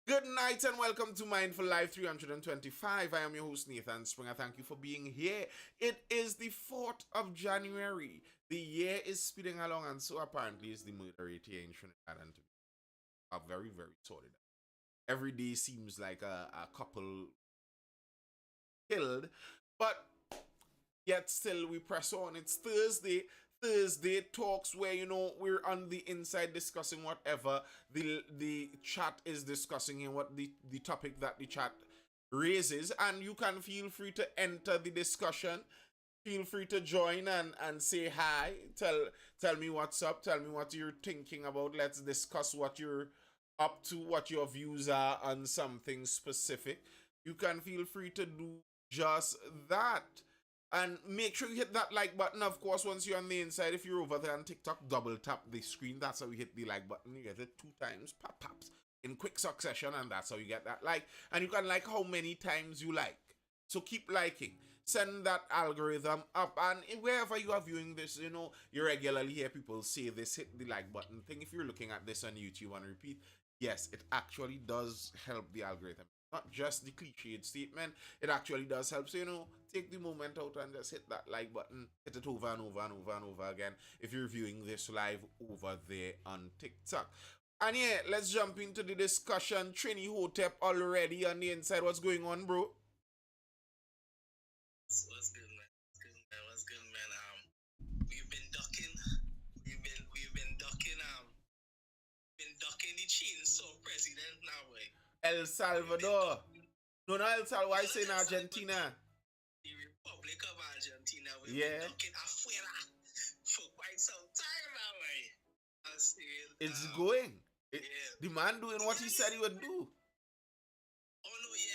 Good night and welcome to Mindful Life 325. I am your host Nathan Springer. Thank you for being here. It is the 4th of January. The year is speeding along, and so apparently is the murder rate here in Trinidad and Tobago. Are very, very solid. Every day seems like a couple killed, but yet still we press on. It's Thursday. Thursday talks where we're on the inside discussing whatever the chat is discussing and what the topic that the chat raises, and you can feel free to enter the discussion. Feel free to join and say hi. Tell me what's up. Tell me what you're thinking about. Let's discuss what you're up to, what your views are on something specific. You can feel free to do just that. And make sure you hit that like button. Of course, once you're on the inside, if you're over there on TikTok, double tap the screen. That's how you hit the like button. You get it 2 times, pop pops in quick succession, and that's how you get that like. And you can like how many times you like. So keep liking. Send that algorithm up, and wherever you are viewing this, you regularly hear people say this, hit the like button thing. If you're looking at this on YouTube and repeat, yes, it actually does help the algorithm. Not just the cliched statement, it actually does help. So, take the moment out and just hit that like button, hit it over and over and over and over again if you're viewing this live over there on TikTok. And yeah, let's jump into the discussion. Trini Hotep already on the inside. What's going on, bro? What's good, man? What's good, man? We've been ducking. We've been ducking. Been ducking the chainsaw president now, way. El Salvador. No, not El Salvador. I say in Argentina. The Republic of Argentina. We've Yeah. been ducking afuera for quite some time now, way. It's going. Yeah. The man doing what he said he would do. Oh no, yeah.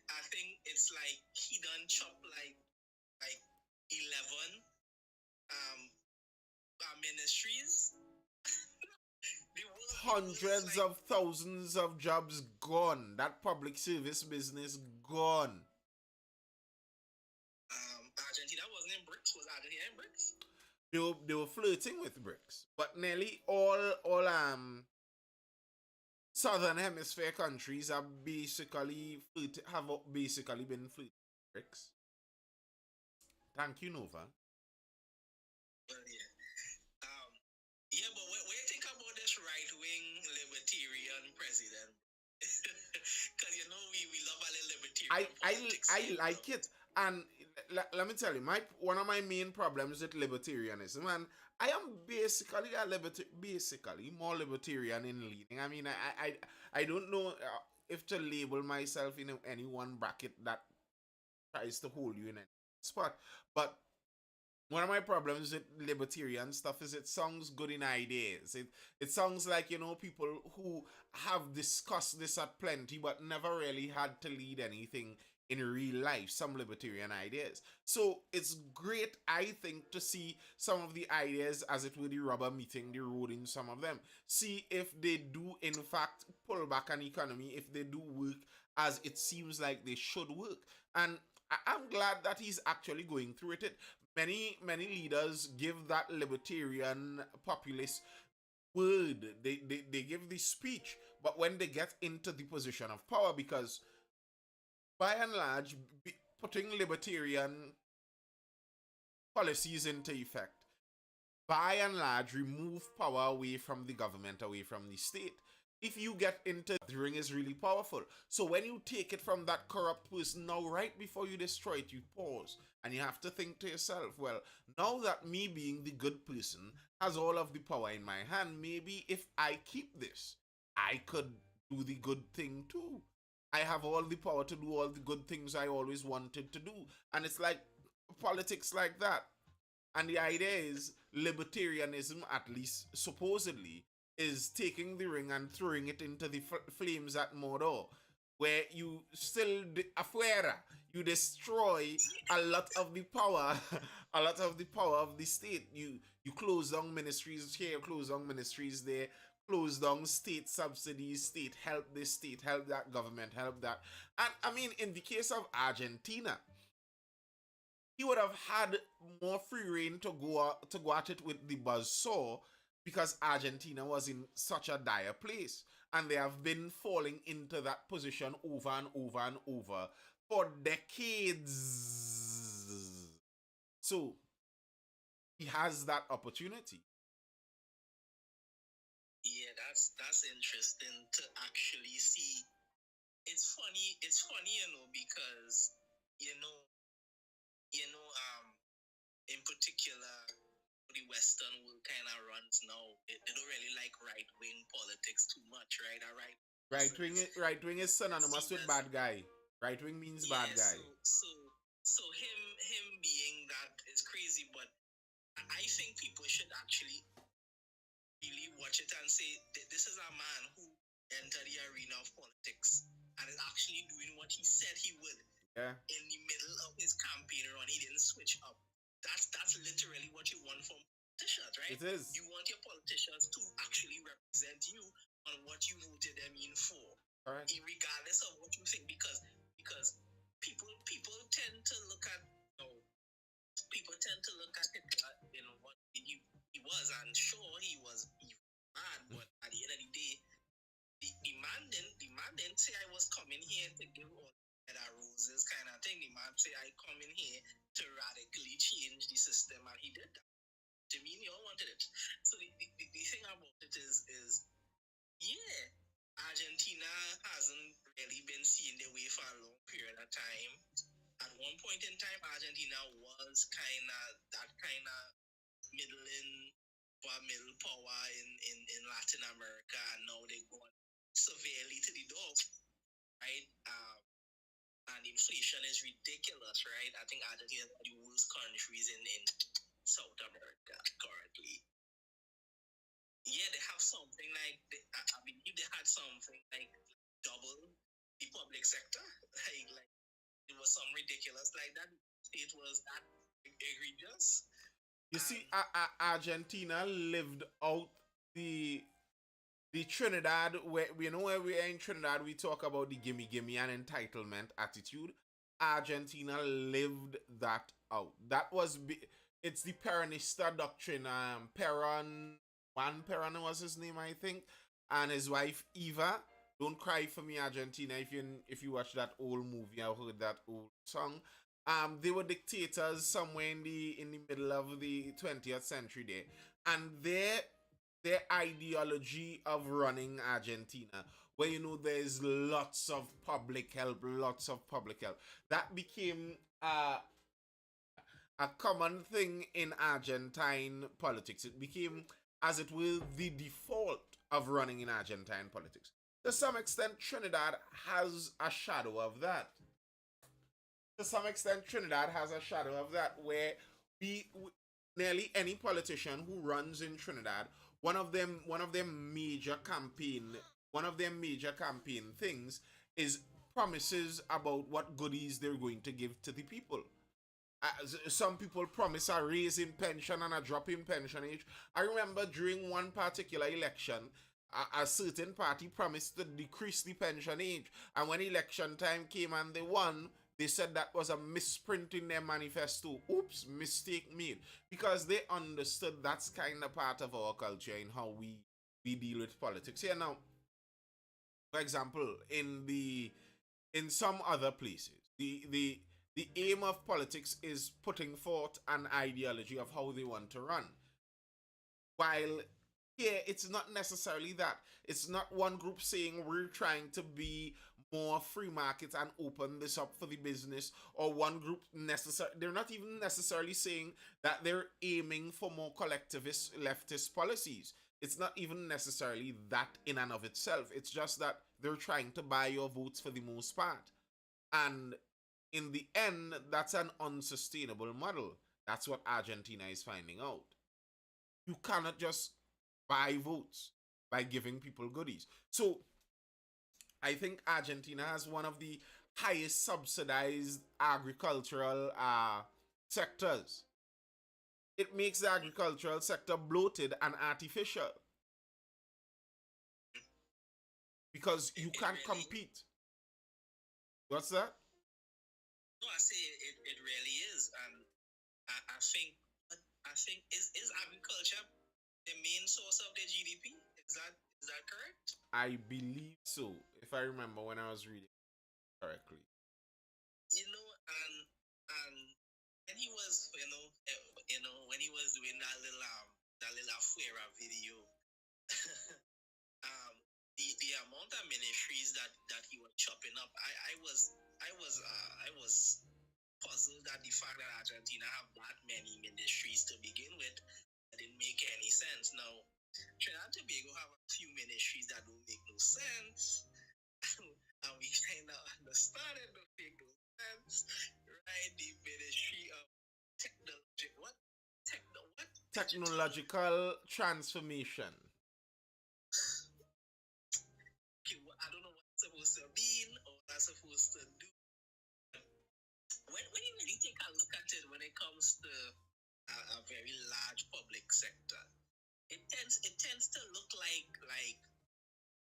I think it's like he done chop like 11 ministries. Hundreds of thousands of jobs gone. That public service business gone. Argentina wasn't in BRICS. Was Argentina in BRICS? They were flirting with BRICS, but nearly all southern hemisphere countries have basically been flirting with BRICS. Thank you, Nova. Well, yeah. Yeah, but what do you think about this right-wing libertarian president? Because we love a little libertarian I like it, and let me tell you, one of my main problems with libertarianism, and I am basically basically more libertarian in leaning. I mean, I don't know if to label myself in any one bracket that tries to hold you in a spot, but one of my problems with libertarian stuff is it sounds good in ideas. It sounds like, people who have discussed this at plenty but never really had to lead anything in real life, some libertarian ideas. So it's great, I think, to see some of the ideas, as it were, the rubber meeting the road in some of them. See if they do, in fact, pull back an economy, if they do work as it seems like they should work. And I'm glad that he's actually going through it. Many leaders give that libertarian populist word. They give the speech, but when they get into the position of power, because by and large, putting libertarian policies into effect, by and large, remove power away from the government, away from the state. If you get into the ring is really powerful. So when you take it from that corrupt person, now right before you destroy it, you pause and you have to think to yourself, well, now that me being the good person has all of the power in my hand, maybe if I keep this, I could do the good thing too. I have all the power to do all the good things I always wanted to do. And it's like politics like that. And the idea is libertarianism, at least supposedly, is taking the ring and throwing it into the flames at Mordor, where you still afuera, you destroy a lot of the power, a lot of the power of the state. You close down ministries here, close down ministries there, close down state subsidies, state help this, state help that, government help that. And I mean, in the case of Argentina, he would have had more free reign to go at it with the buzzsaw because Argentina was in such a dire place. and they have been falling into that position over and over and over for decades. So he has that opportunity. Yeah, that's interesting to actually see. It's funny, because you know, in particular, the Western world kind of runs now. They don't really like right wing politics too much, right? All right. Right wing is synonymous with bad guy. Right wing means bad guy. So him being that is crazy, but I think people should actually really watch it and say this is a man who entered the arena of politics and is actually doing what he said he would. Yeah. In the middle of his campaign run, he didn't switch up. That's literally what you want from politicians, right? It is. You want your politicians to actually represent you on what you voted them in for. Correct. Regardless of what you think, because people tend to look at it, what he was, and sure he was mad, but at the end of the day, the man didn't say I was coming here to give all roses kind of thing. The man say I come in here to radically change the system, and he did that. To me, you all wanted it. So the thing about it is yeah, Argentina hasn't really been seeing their way for a long period of time. At one point in time, Argentina was kind of middle power in Latin America, and now they're going severely to the door, right? And inflation is ridiculous, right? I think Argentina is one of the worst countries in South America currently. Yeah, they have something like, I believe they had something like double the public sector. Like it was some ridiculous like that. It was that egregious. You see, Argentina lived out the Trinidad, where where we are in Trinidad, we talk about the gimme gimme and entitlement attitude. Argentina lived that out. That was it's the Peronista doctrine. Juan Perón was his name, I think, and his wife Eva. Don't cry for me, Argentina. If you watch that old movie, I heard that old song. They were dictators somewhere in the middle of the 20th century there, and their ideology of running Argentina, where there's lots of public help, that became a common thing in Argentine politics. It became, as it were, the default of running in Argentine politics. To some extent, Trinidad has a shadow of that. Where we nearly any politician who runs in Trinidad, one of their major campaign things is promises about what goodies they're going to give to the people. Some people promise a raise in pension and a drop in pension age. I remember during one particular election, a certain party promised to decrease the pension age, and when election time came and they won, they said that was a misprint in their manifesto. Oops, mistake made. Because they understood that's kind of part of our culture in how we deal with politics. Here now, for example, in some other places, the aim of politics is putting forth an ideology of how they want to run. While here, it's not necessarily that. It's not one group saying we're trying to be more free market and open this up for the business, or one group they're not even necessarily saying that they're aiming for more collectivist leftist policies. It's not even necessarily that in and of itself. It's just that they're trying to buy your votes for the most part. And in the end, that's an unsustainable model. That's what Argentina is finding out. You cannot just buy votes by giving people goodies. So I think Argentina has one of the highest subsidized agricultural sectors. It makes the agricultural sector bloated and artificial because you can't compete. What's that? No, I say it really is, and I think is agriculture the main source of the GDP? Is that correct? I believe so, if I remember when I was reading correctly. And when he was, when he was doing that little Afuera video, um, the amount of ministries that he was chopping up, I was puzzled at the fact that Argentina have that many ministries to begin with. That didn't make any sense. Now, Trinidad and Tobago have a few ministries that don't make no sense. And we kind of understand it don't make no sense, right? The Ministry of Technology, what? What? Technological transformation. Okay, well, I don't know what it's supposed to mean or what that's supposed to do. When you really take a look at it, when it comes to a very large public sector, it tends to look like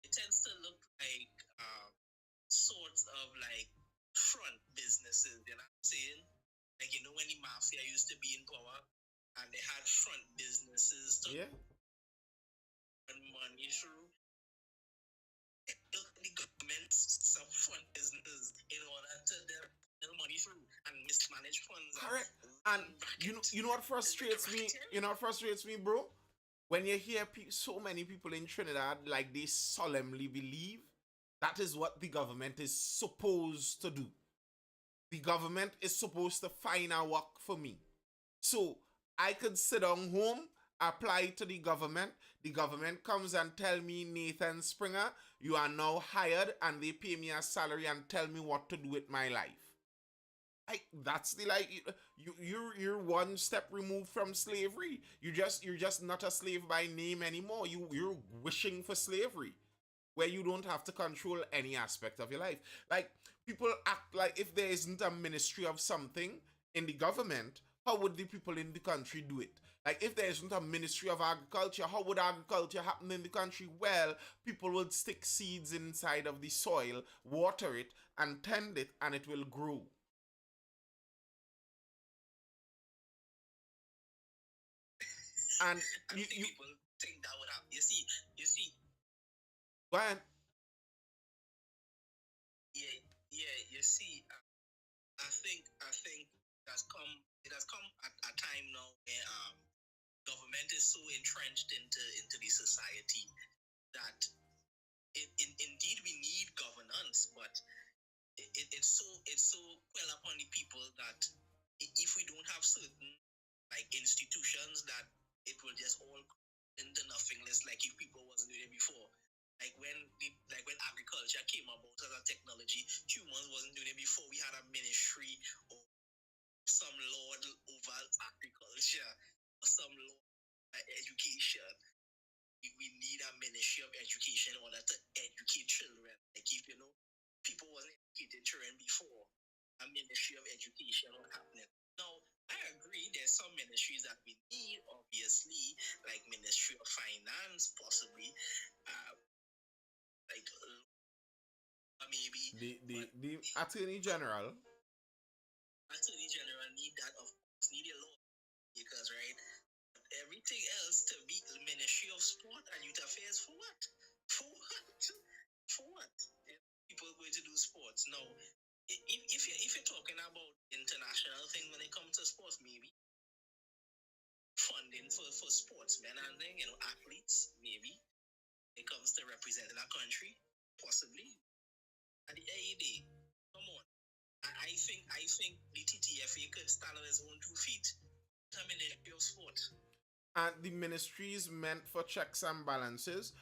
it tends to look like sorts of like front businesses. You know what I'm saying? Like when the mafia used to be in power, and they had front businesses to earn money through. Look, the government some front business in order to earn money through and mismanage funds. Correct. And you know what frustrates me? You know what frustrates me, bro? When you hear so many people in Trinidad, like they solemnly believe that is what the government is supposed to do. The government is supposed to find a work for me. So I could sit down home, apply to the government comes and tell me, Nathan Springer, you are now hired, and they pay me a salary and tell me what to do with my life. Like that's the like you're one step removed from slavery. You're just not a slave by name anymore. You're wishing for slavery, where you don't have to control any aspect of your life. Like people act like if there isn't a ministry of something in the government, how would the people in the country do it? Like if there isn't a ministry of agriculture, how would agriculture happen in the country? Well, people would stick seeds inside of the soil, water it, and tend it, and it will grow. And I don't think people think that would happen. You see, go ahead. yeah. You see, I think it has come at a time now where government is so entrenched into the society that indeed we need governance, but it's so well upon the people that if we don't have certain like institutions, that it will just all into nothingness, like if people wasn't doing it before. Like when agriculture came about as a technology, humans wasn't doing it before. We had a ministry or some lord over agriculture or some lord education. We need a ministry of education in order to educate children. Like if people wasn't educating children before, a ministry of education was happening. Now, I agree there's some ministries that we need, obviously, like Ministry of Finance, possibly, uh, like maybe. The attorney general. Attorney General need that, of course, need a law because, right? Everything else to be the Ministry of Sport and Youth Affairs for what? For what? For what? People going to do sports now. If you're talking about international thing when it comes to sports, maybe funding for sportsmen and then athletes, maybe it comes to representing a country, possibly. At the AED, come on. I think the TTFA could stand on its own 2 feet. I mean, of sport. And the ministry is meant for checks and balances.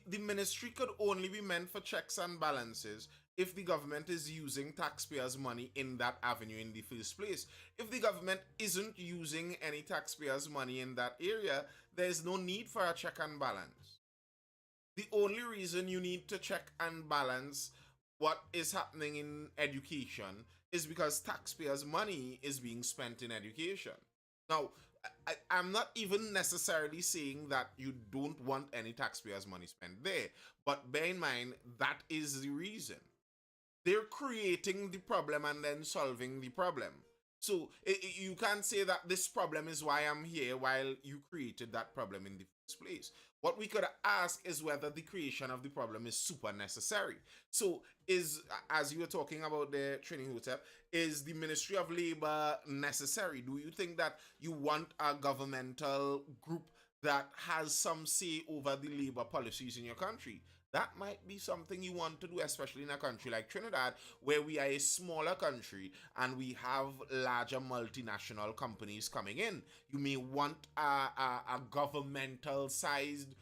The ministry could only be meant for checks and balances if the government is using taxpayers' money in that avenue in the first place. If the government isn't using any taxpayers' money in that area, there's no need for a check and balance. The only reason you need to check and balance what is happening in education is because taxpayers' money is being spent in education. Now, I'm not even necessarily saying that you don't want any taxpayers' money spent there, but bear in mind that is the reason. They're creating the problem and then solving the problem. So you can't say that this problem is why I'm here while you created that problem in the first place. What we could ask is whether the creation of the problem is super necessary. So, as you were talking about the training hotel, is the Ministry of Labor necessary? Do you think that you want a governmental group that has some say over the labor policies in your country? That might be something you want to do, especially in a country like Trinidad, where we are a smaller country and we have larger multinational companies coming in. You may want a governmental sized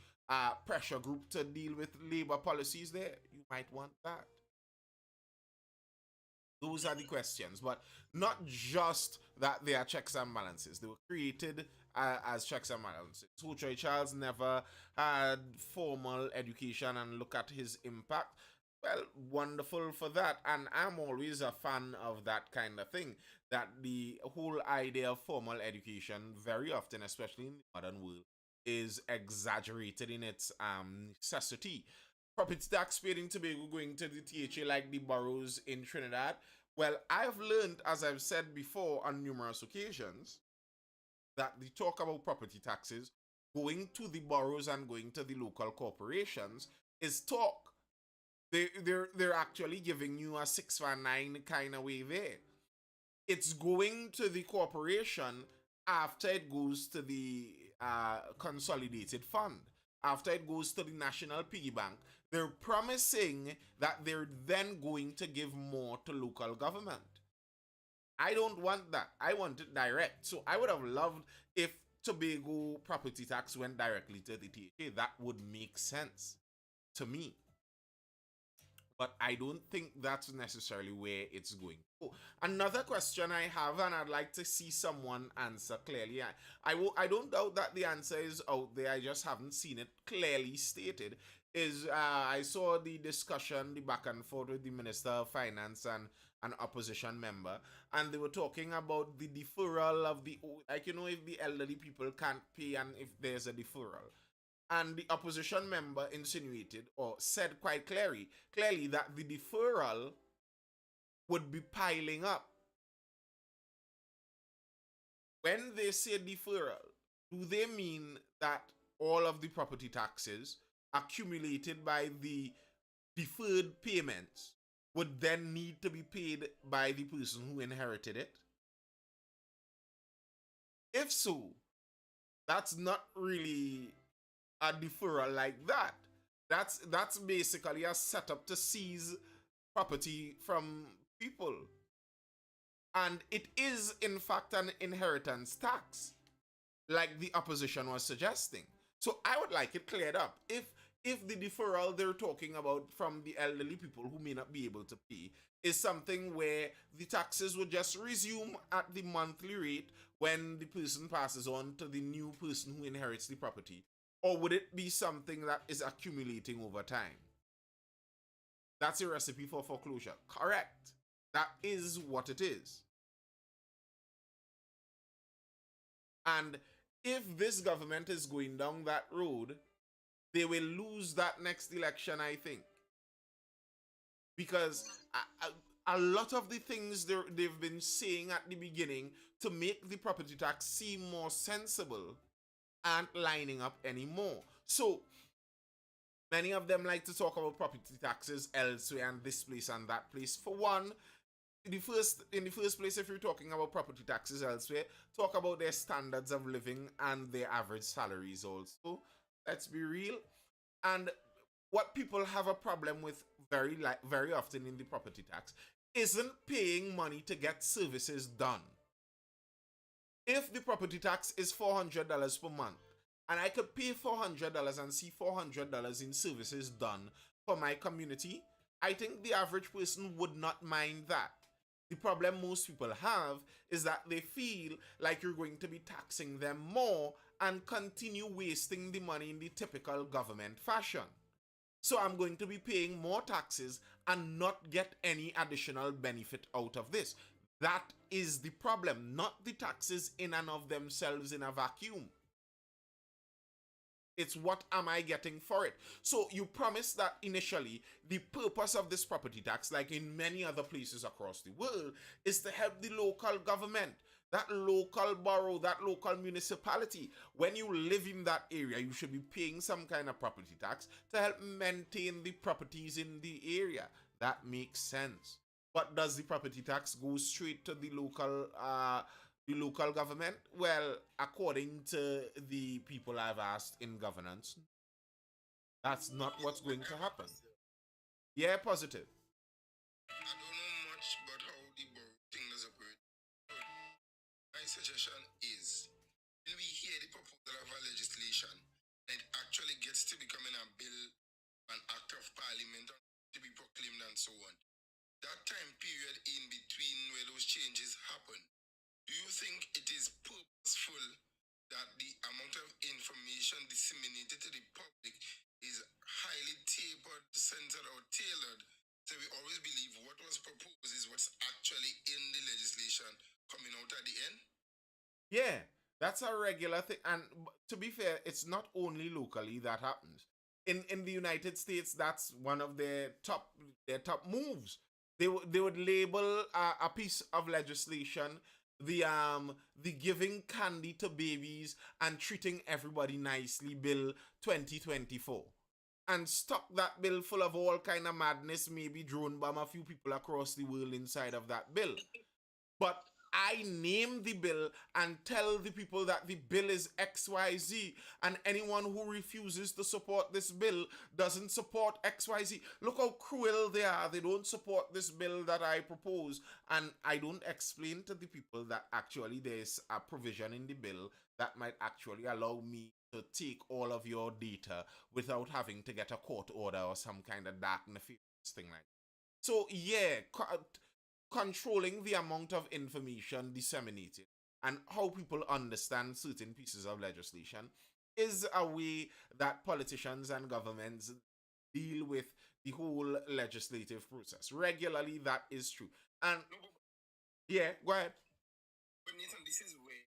pressure group to deal with labor policies there. You might want that. Those are the questions, but not just that they are checks and balances. They were created as checks and balances. Troy Charles never had formal education, and look at his impact. Well, wonderful for that. And I'm always a fan of that kind of thing. That the whole idea of formal education, very often, especially in the modern world, is exaggerated in its necessity. Property tax paid in Tobago going to the THA like the boroughs in Trinidad. Well, I've learned, as I've said before on numerous occasions, that the talk about property taxes going to the boroughs and going to the local corporations is talk. They're actually giving you a 619 kind of way there. It's going to the corporation after it goes to the consolidated fund, after it goes to the national piggy bank. They're promising that they're then going to give more to local government. I don't want that. I want it direct. So I would have loved if Tobago property tax went directly to the THA. That would make sense to me. But I don't think that's necessarily where it's going. Oh, another question I have, and I'd like to see someone answer clearly. I don't doubt that the answer is out there. I just haven't seen it clearly stated. I saw the discussion, the back and forth with the Minister of Finance and an opposition member, and they were talking about the deferral of the, like, if the elderly people can't pay and if there's a deferral. And the opposition member insinuated or said quite clearly that the deferral would be piling up. When they say deferral, do they mean that all of the property taxes accumulated by the deferred payments would then need to be paid by the person who inherited it? If so, that's not really a deferral like that. That's basically a setup to seize property from people. And it is in fact an inheritance tax, like the opposition was suggesting. So I would like it cleared up. If the deferral they're talking about from the elderly people who may not be able to pay is something where the taxes would just resume at the monthly rate when the person passes on to the new person who inherits the property, or would it be something that is accumulating over time? That's a recipe for foreclosure. Correct. That is what it is. And if this government is going down that road, they will lose that next election, I think. Because a lot of the things they've been saying at the beginning to make the property tax seem more sensible aren't lining up anymore. So many of them like to talk about property taxes elsewhere and this place and that place. For one, in the first place, if you're talking about property taxes elsewhere, talk about their standards of living and their average salaries also. Let's be real. And what people have a problem with very often in the property tax isn't paying money to get services done. If the property tax is $400 per month, and I could pay $400 and see $400 in services done for my community, I think the average person would not mind that. The problem most people have is that they feel like you're going to be taxing them more and continue wasting the money in the typical government fashion. So I'm going to be paying more taxes and not get any additional benefit out of this. That is the problem, not the taxes in and of themselves in a vacuum. It's what am I getting for it? So you promised that initially the purpose of this property tax, like in many other places across the world, is to help the local government. that local borough, that local municipality, when you live in that area, you should be paying some kind of property tax to help maintain the properties in the area. That makes sense. But does the property tax go straight to the local government? Well, according to the people I've asked in governance, that's not what's going to happen. Yeah, positive. I don't know much about how the borough thing does operate. My suggestion is when we hear the proposal of a legislation, it actually gets to becoming a bill, an act of parliament to be proclaimed and so on. That time period in between where those changes happen, do you think it is purposeful that the amount of information disseminated to the public is highly tapered, centered, or tailored? So we always believe what was proposed is what's actually in the legislation coming out at the end. Yeah, that's a regular thing. And to be fair, it's not only locally that happens. In the United States, that's one of their top moves. They would label a piece of legislation the giving candy to babies and treating everybody nicely bill 2024 and stuck that bill full of all kind of madness, maybe drone bomb a few people across the world inside of that bill. But I name the bill and tell the people that the bill is XYZ, and anyone who refuses to support this bill doesn't support XYZ. Look how cruel they are. They don't support this bill that I propose, and I don't explain to the people that actually there's a provision in the bill that might actually allow me to take all of your data without having to get a court order or some kind of dark nefarious thing like that. So yeah, controlling the amount of information disseminated and how people understand certain pieces of legislation is a way that politicians and governments deal with the whole legislative process. Regularly, that is true. And yeah, go ahead. But Nathan, this is where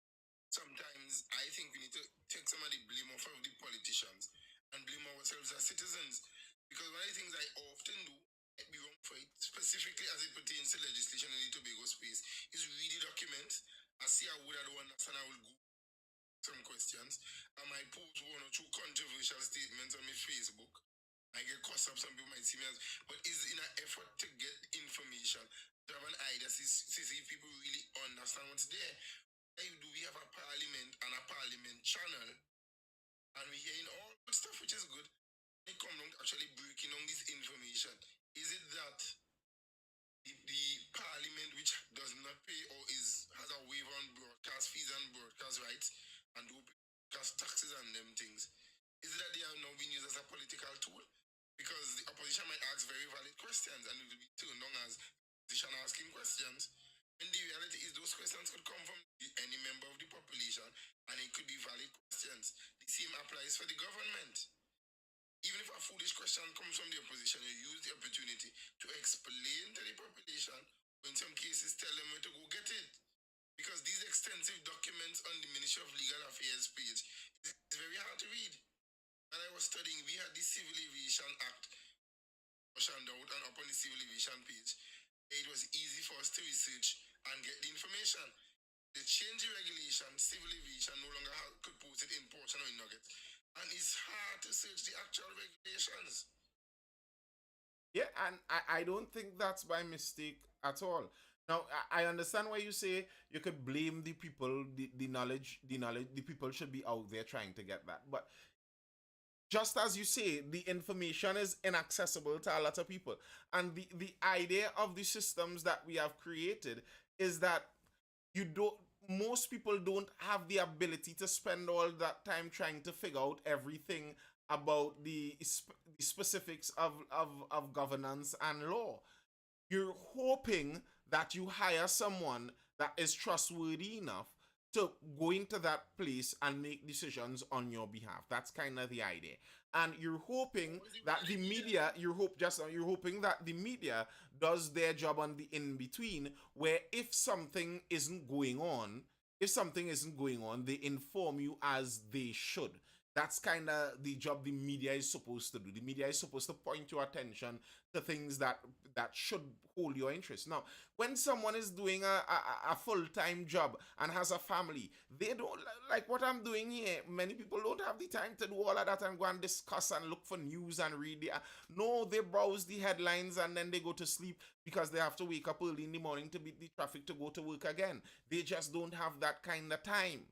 sometimes I think we need to take some of the blame off of the politicians and blame ourselves as citizens. Because one of the things I often do, might be wrong for it, specifically as it pertains to legislation in the Tobago space, is read the documents. I see I would, I don't understand, I will go some questions. I might post one or two controversial statements on my Facebook. I get cussed up, some people might see me as, but is in an effort to get information, to have an idea, see if people really understand what's there. Why do we have a parliament and a parliament channel, and we're hearing all good stuff, which is good. They come down to actually breaking down this information. Is it that the parliament, which does not pay or has a waiver on broadcast fees and broadcast rights and do broadcast taxes and them things, is it that they are now being used as a political tool? Because the opposition might ask very valid questions and it will be turned on as opposition asking questions. And the reality is those questions could come from any member of the population and it could be valid questions. The same applies for the government. Even if a foolish question comes from the opposition, you use the opportunity to explain to the population, or in some cases tell them where to go get it. Because these extensive documents on the Ministry of Legal Affairs page is very hard to read. When I was studying, we had the Civil Aviation Act portioned out and up on the Civil Aviation page. It was easy for us to research and get the information. They changed the regulation, Civil Aviation no longer could post it in portion or in nuggets. And it's hard to search the actual regulations. Yeah, and I don't think that's by mistake at all. Now, I understand why you say you could blame the people, the people should be out there trying to get that. But just as you say, the information is inaccessible to a lot of people. And the idea of the systems that we have created is that you don't most people don't have the ability to spend all that time trying to figure out everything about the specifics of governance and law. You're hoping that you hire someone that is trustworthy enough to go into that place and make decisions on your behalf. That's kind of the idea. And you're hoping that the media, you're hoping that the media does their job on the in between, where if something isn't going on, they inform you as they should. That's kind of the job the media is supposed to do. The media is supposed to point your attention to things that should hold your interest. Now, when someone is doing a full-time job and has a family, they don't like what I'm doing here. Many people don't have the time to do all of that and go and discuss and look for news and read the. No, they browse the headlines and then they go to sleep because they have to wake up early in the morning to beat the traffic to go to work again. They just don't have that kind of time.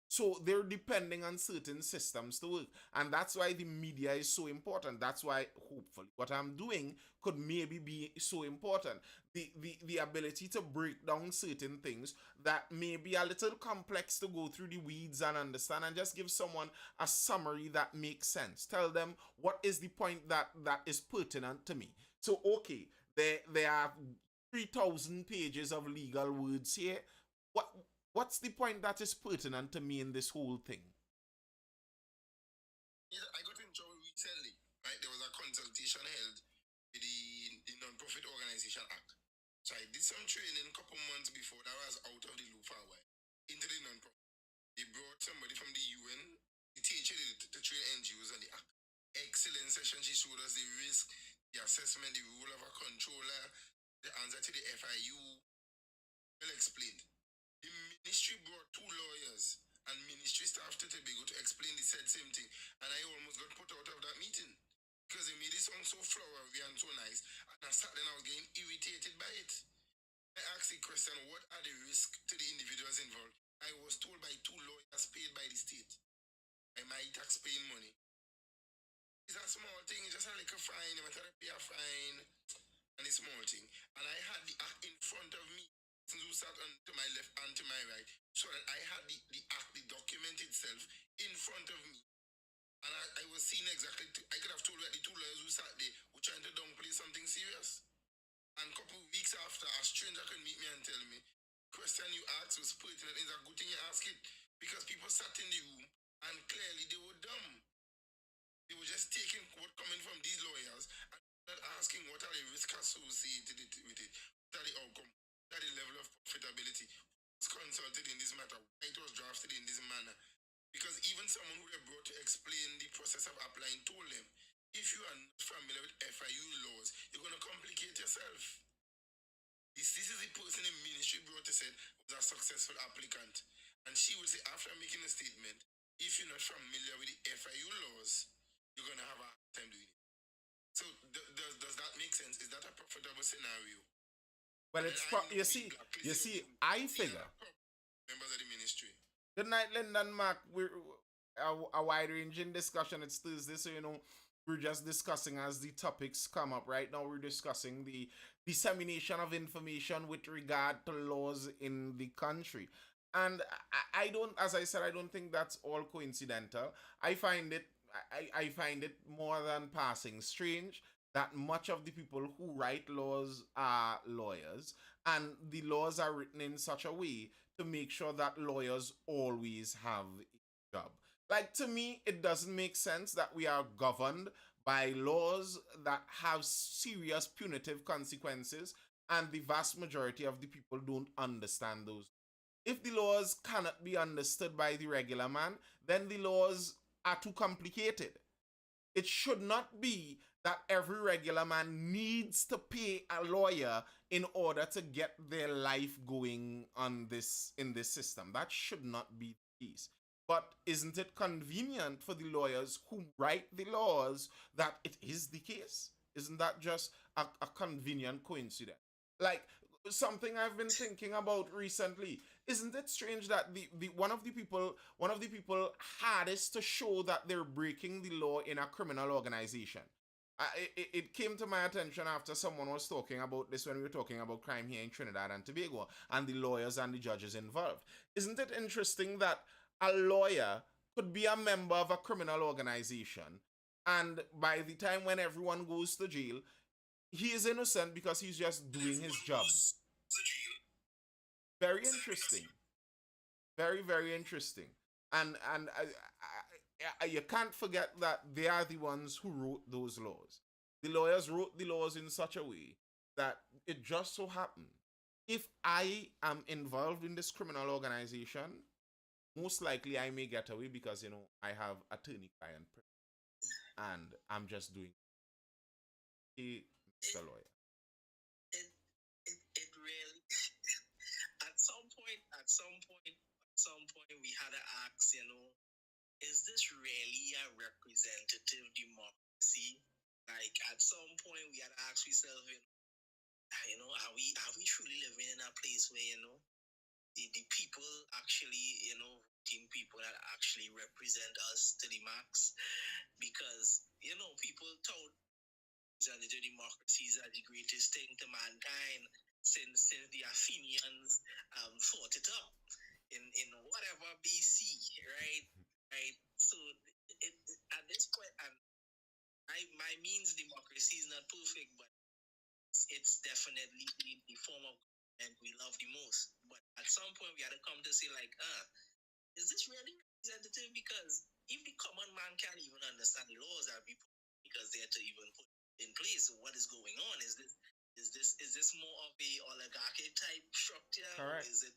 So they're depending on certain systems to work. And that's why the media is so important. That's why hopefully what I'm doing could maybe be so important. The ability to break down certain things that may be a little complex to go through the weeds and understand, and just give someone a summary that makes sense. Tell them what is the point that is pertinent to me. So okay, there are 3,000 pages of legal words here. What's the point that is pertinent to me in this whole thing? Yeah, I got in trouble recently, right? There was a consultation held with the Non-Profit Organization Act. So I did some training a couple months before that was out of the loop for a while into the non-profit. They brought somebody from the UN, the teacher to train NGOs on the act. Excellent session. She showed us the risk, the assessment, the role of a controller, the answer to the FIU. Well explained. The ministry brought two lawyers and ministry staff to Tobago to explain the said same thing. And I almost got put out of that meeting because they made it sound so flowery and so nice. And I sat there and I was getting irritated by it. I asked the question, what are the risks to the individuals involved? I was told by two lawyers paid by the state, by my tax-paying money. It's a small thing, it's just a little fine, I'm going to pay a fine, and a small thing. And I had the act in front of me, since who sat on to my left and to my right, so that I had the act, the document itself, in front of me. And I was seeing exactly, I could have told you that the two lawyers who sat there were trying to downplay something serious. And a couple of weeks after, a stranger could meet me and tell me, question you asked was pertinent. It's a good thing you ask it. Because people sat in the room and clearly they were dumb. They were just taking what coming from these lawyers and not asking what are the risks associated with it. What are the outcome? What are the level of profitability? Was consulted in this matter? Why it was drafted in this manner? Because even someone who they brought to explain the process of applying told them, if you are not familiar with FIU laws, you're going to complicate yourself. This is the person in ministry brought to said was a successful applicant. And she would say, after making a statement, if you're not familiar with the FIU laws, you're going to have a hard time doing it. So does that make sense? Is that a profitable scenario? Well, it's you see, I figure. Members of the ministry. Good night, Lyndon Mark. We're a wide ranging discussion. It's Thursday, so we're just discussing as the topics come up. Right now, we're discussing the dissemination of information with regard to laws in the country. And I don't, as I said, I don't think that's all coincidental. I find it, I find it more than passing strange that much of the people who write laws are lawyers, and the laws are written in such a way to make sure that lawyers always have a job. Like, to me, it doesn't make sense that we are governed by laws that have serious punitive consequences, and the vast majority of the people don't understand those. If the laws cannot be understood by the regular man, then the laws are too complicated. It should not be that every regular man needs to pay a lawyer in order to get their life going on this in this system. That should not be the case. But isn't it convenient for the lawyers who write the laws that it is the case? Isn't that just a convenient coincidence? Like, something I've been thinking about recently. Isn't it strange that the one of the people hardest to show that they're breaking the law in a criminal organization? It came to my attention after someone was talking about this when we were talking about crime here in Trinidad and Tobago and the lawyers and the judges involved. Isn't it interesting that a lawyer could be a member of a criminal organization, and by the time when everyone goes to jail, he is innocent because he's just doing his job? Very interesting. Very, very interesting. And you can't forget that they are the ones who wrote those laws. The lawyers wrote the laws in such a way that it just so happened, if I am involved in this criminal organization, most likely I may get away because I have attorney-client and I'm just doing a It, Mr. Lawyer. it, it really, at some point, we had to ask, is this really a representative democracy? Like, at some point, we had to ask ourselves, are we truly living in a place where, the people actually, voting people that actually represent us to the max? Because, people tout representative democracies are the greatest thing to mankind since the Athenians thought it up in whatever BC, right? Right. So it, at this point, and my means democracy is not perfect, but it's definitely the form of government we love the most. But at some point, we had to come to say like, is this really representative? Because if the common man can't even understand the laws that we put because they're to even put in place, what is going on? Is this more of a oligarchy type structure? Correct. Or is it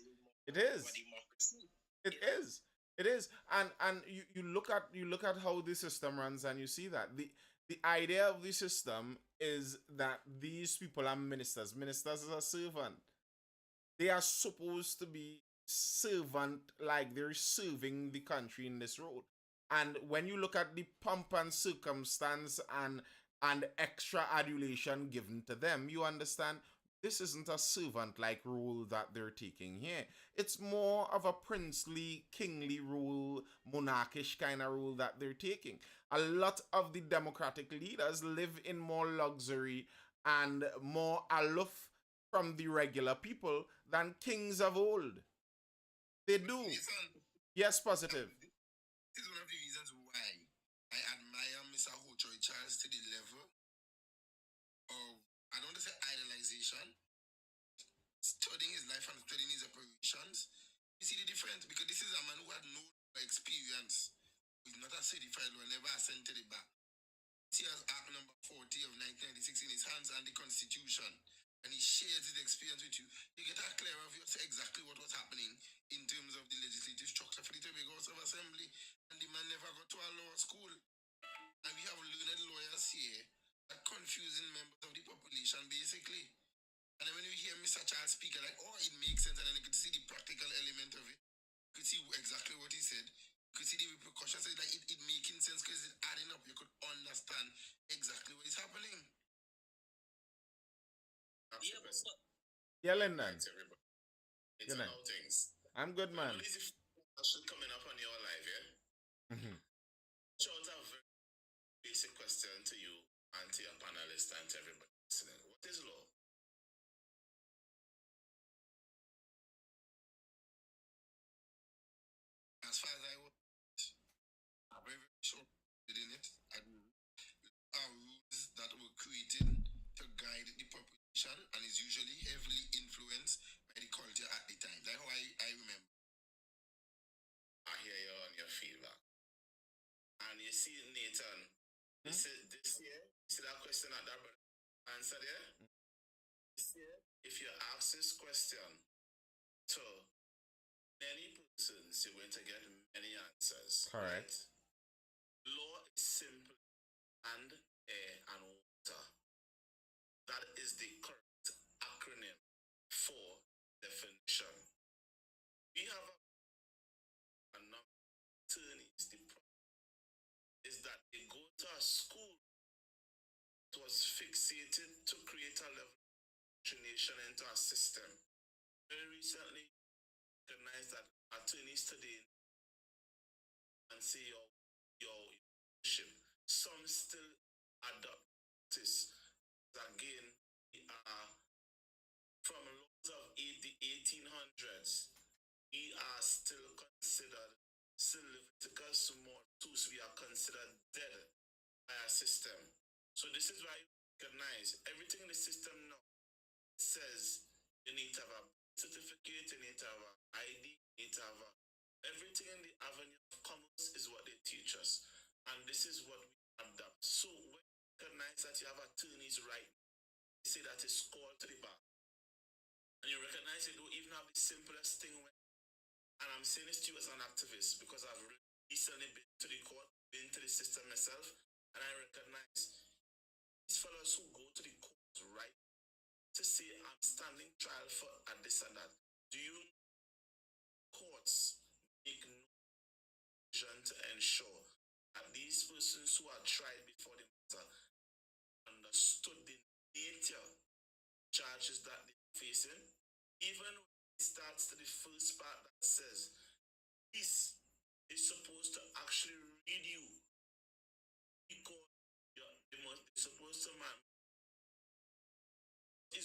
more It is. of a democracy? It is. It is. And you look at how the system runs and you see that the idea of the system is that these people are ministers. Ministers are a servant. They are supposed to be servant, like they're serving the country in this role. And when you look at the pomp and circumstance and extra adulation given to them, you understand this isn't a servant like role that they're taking here. It's more of a princely, kingly rule, monarchish kind of rule that they're taking. A lot of the democratic leaders live in more luxury and more aloof from the regular people than kings of old. They do. Yes, positive. This is one of the reasons why I admire Mr. Hojoy Charles to the level of, I don't want to say idolization, studying his life and studying his operations. You see the difference? Because this is a man who had no experience. He's not a certified lawyer, never ascended the bar. He has Act number 40 of 1996 in his hands and the Constitution. And he shares his experience with you. You get a clear view of exactly what was happening in terms of the legislative structure for the Tobago House of Assembly. And the man never got to a law school. And we have learned lawyers here that confusing members of the population basically. And then when you hear Mr. Charles speak, like, oh, it makes sense, and then you could see the practical element of it. You could see exactly what he said. You could see the repercussions. Like it making sense because it's adding up. You could understand exactly what is happening. Yeah, but Yeah, Lennon. Everybody. It's Good night. about things. I'm good, man. What is the actually coming up on your life, yeah? Mhm. Shout a very basic question to you and to your panelists and to everybody listening. What is law? As far as I was, I'm very, very sure within it, are rules that were created to guide the population and is usually heavily influenced by the culture at the time. That's how I remember. I hear you on your feedback. And you see, Nathan, this year, you see that question at that answer there? This year, if you ask this question to many persons, you're going to get many answers. Correct. Right? Law is simply land, air, and water. That is the correct acronym for definition. We have a number of attorneys. The problem is that they go to a school that was fixated to create a level of indoctrination into a system. Very recently, recognize that attorneys today and say your leadership. Some still adopt this. Again, we are from laws of the 1800s. We are still considered, still Leviticus more tools, we are considered dead by our system. So this is why you recognize everything in the system now. It says you need to have a certificate, you need to have an ID, you need to have everything in the avenue of commerce is what they teach us. And this is what we adopt. So when you recognize that you have attorneys right, you say that is called to the bar. And you recognize they don't even have the simplest thing when And I'm saying this to you as an activist because I've recently been to the court, been to the system myself, and I recognize these fellows who go to the court, right, to say I'm standing trial for this and that. Do you know courts make no decision to ensure that these persons who are tried before the matter understood the nature charges that they're facing? Even when it starts to the first part that says this is supposed to actually read you because they're supposed to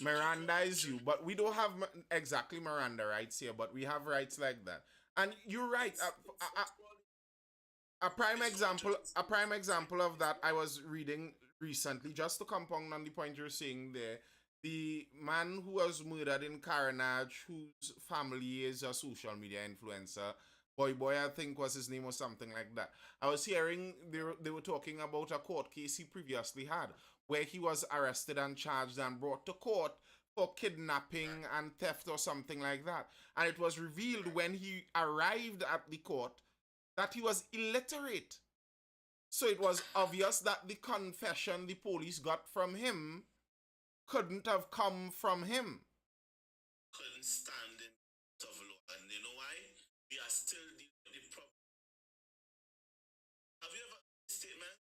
Mirandize you, but we don't have exactly Miranda rights here, but we have rights like that. And you're right. A prime example of that I was reading recently, just to compound on the point you're saying there. The man who was murdered in Carnage, whose family is a social media influencer, Boy, I think was his name or something like that. I was hearing they were talking about a court case he previously had, where he was arrested and charged and brought to court for kidnapping and theft or something like that. And it was revealed when he arrived at the court that he was illiterate. So it was obvious that the confession the police got from him couldn't have come from him. Couldn't stand in of law. And you know why? We are still the problem. Have you ever heard the statement?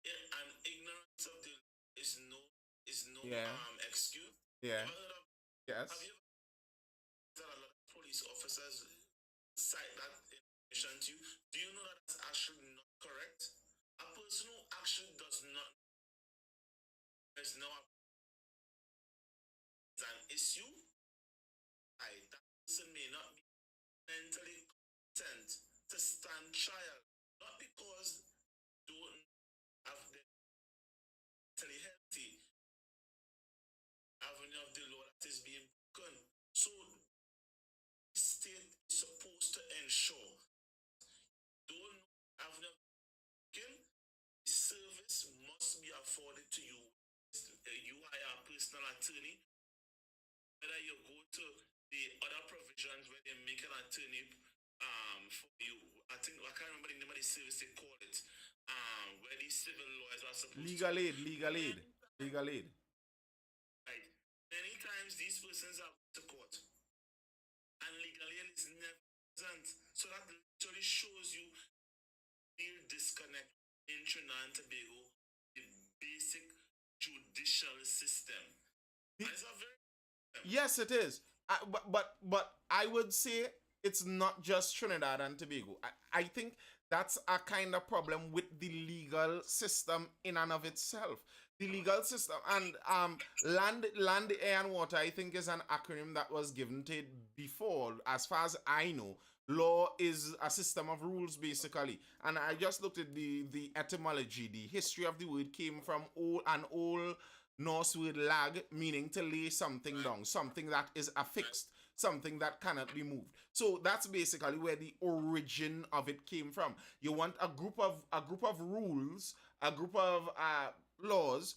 An ignorance of the is no excuse. Yeah. Yes. Have you ever heard that a lot of police officers cite that information to you? Do you know that that's actually not correct? A person who actually does not there's no an issue, right? That person may not be mentally competent to stand trial, not because they don't have the mentally healthy avenue of the law that is being broken. So the state is supposed to ensure don't avenue of broken, the service must be afforded to you. You hire a personal attorney, whether you go to the other provisions where they make an attorney for you. I can't remember the name of the service they call it. Where these civil lawyers are supposed legal aid. Right. Many times these persons are to court. And legal aid is never present. So that literally shows you the disconnect in Trinidad and Tobago, the basic judicial system. It's a very Yes, it is. But I would say it's not just Trinidad and Tobago. I think that's a kind of problem with the legal system in and of itself. The legal system and land, air, and water, I think, is an acronym that was given to it before. As far as I know, law is a system of rules, basically. And I just looked at the etymology. The history of the word came from an old Norse word lag, meaning to lay something down, something that is affixed, something that cannot be moved. So that's basically where the origin of it came from. You want a group of rules, a group of laws.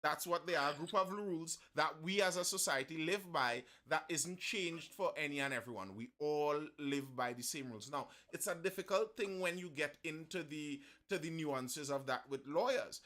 That's what they are, a group of rules that we as a society live by that isn't changed for any and everyone. We all live by the same rules. Now, it's a difficult thing when you get into the nuances of that with lawyers.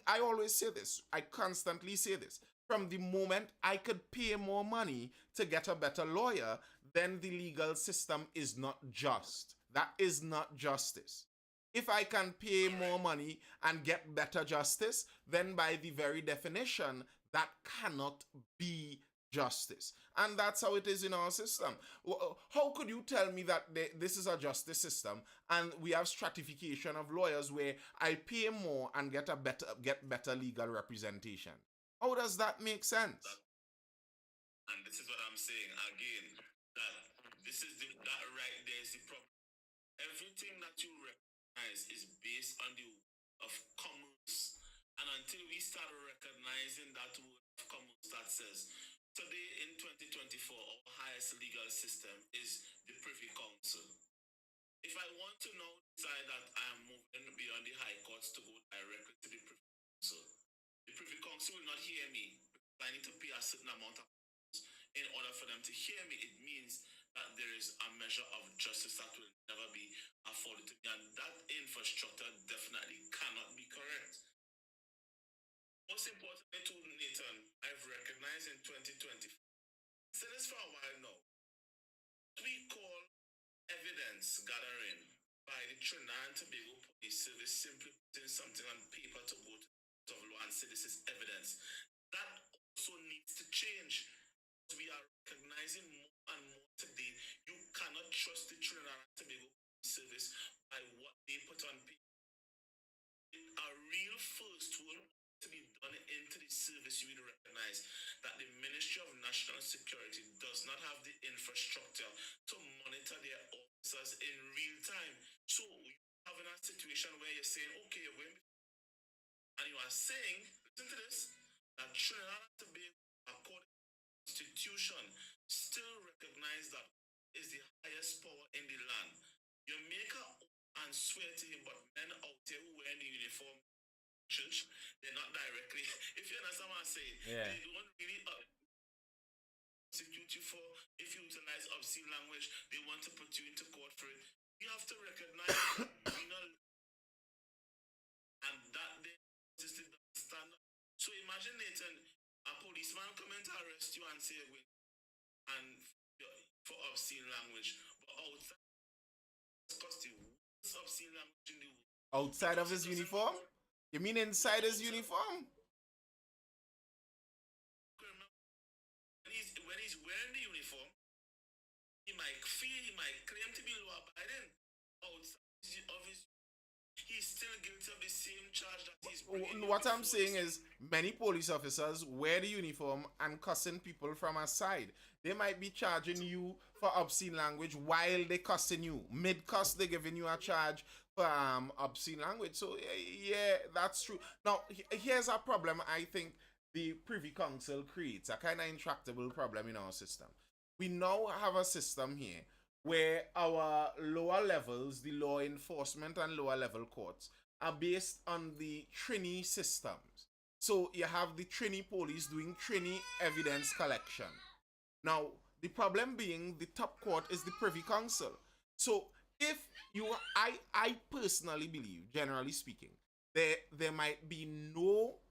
I always say this, I constantly say this. From the moment I could pay more money to get a better lawyer, then the legal system is not just. That is not justice. If I can pay more money and get better justice, then by the very definition, that cannot be justice. And that's how it is in our system. How could you tell me that this is a justice system and we have stratification of lawyers where I pay more and get better legal representation? How does that make sense? And this is what I'm saying again, that that right there is the problem. Everything that you recognize is based on the word of commerce. And until we start recognizing that word of commerce that says, today in 2024, our highest legal system is the Privy Council. If I want to now decide that I am moving beyond the high courts to go directly to the Privy Council, the Privy Council will not hear me because I need to pay a certain amount of in order for them to hear me. It means that there is a measure of justice that will never be afforded to me, and that infrastructure definitely cannot be correct. Most importantly, to Nathan, I've recognized in 2020, said this for a while now, we call evidence gathering by the Trinidad and Tobago Police Service simply putting something on paper to go to the court of law and say this is evidence. That also needs to change. We are recognizing more and more today. You cannot trust the Trinidad and Tobago Police Service by what they put on paper. A real first will to be done into the service, you will recognize that the Ministry of National Security does not have the infrastructure to monitor their officers in real time. So you have in a situation where you're saying, okay, you're going, and you are saying, listen to this, that Trinidad and Tobago, according to the Constitution, still recognize that is the highest power in the land. You make a and swear to him, but men out there who wear the uniform church, they're not directly, if you understand what I'm saying, they don't really prosecute you for, if you utilize obscene language, they want to put you into court for it. You have to recognize and that they just the standard. So imagine Nathan, a policeman coming to arrest you and say, wait, and for obscene language, but outside, because the worst obscene language in the world. Outside of his uniform? You mean inside his uniform? When he's wearing the uniform, he might claim to be law abiding. Outside of his, he's still guilty of the same charge that he's bringing. What I'm saying is, many police officers wear the uniform and cussing people from aside. They might be charging you for obscene language while they cussing you. Mid-cuss, they're giving you a charge for obscene language. So, yeah, that's true. Now, here's a problem I think the Privy Council creates, a kind of intractable problem in our system. We now have a system here where our lower levels, the law enforcement and lower level courts, are based on the Trini systems. So you have the Trini police doing Trini evidence collection. Now, the problem being the top court is the Privy Council. So if you, I personally believe, generally speaking, there might be no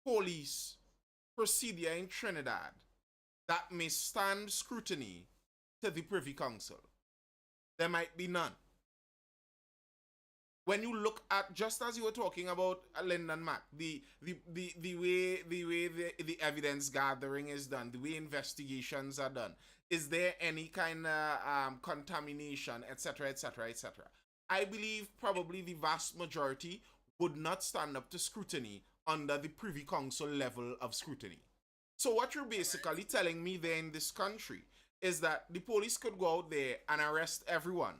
police procedure in Trinidad that may stand scrutiny to the Privy Council. There might be none. When you look at, just as you were talking about Lyndon Mack, the way the evidence gathering is done, the way investigations are done, is there any kind of contamination, etc., etc., etc.? I believe probably the vast majority would not stand up to scrutiny under the Privy Council level of scrutiny. So what you're basically telling me there in this country is that the police could go out there and arrest everyone,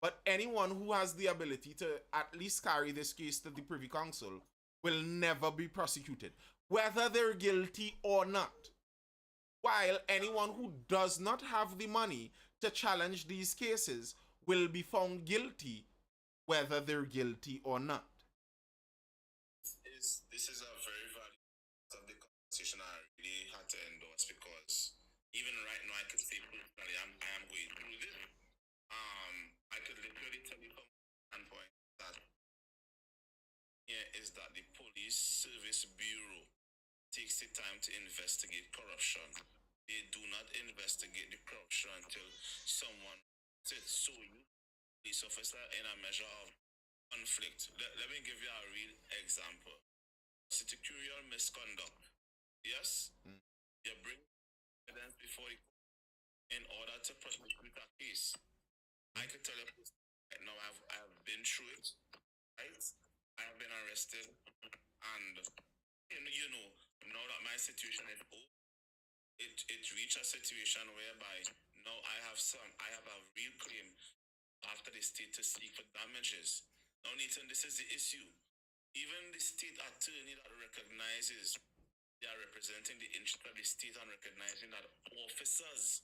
but anyone who has the ability to at least carry this case to the Privy Council will never be prosecuted, whether they're guilty or not. While anyone who does not have the money to challenge these cases will be found guilty, whether they're guilty or not. This is a very valid part of the conversation I really had to endorse, because even right now I could say personally I am going through this. I could literally tell you from my standpoint that here is that the Police Service Bureau takes the time to investigate corruption. They do not investigate the corruption until someone says so. You, police officer, in a measure of conflict. Let me give you a real example. Secretarial misconduct. Yes? You bring evidence before the court in order to prosecute a case. I can tell you right now, I have been through it, right? I have been arrested, and you know, now that my situation is over, it reached a situation whereby now I have a real claim after the state to seek for damages. Now, Nathan, this is the issue. Even the state attorney that recognizes they are representing the interest of the state and recognizing that officers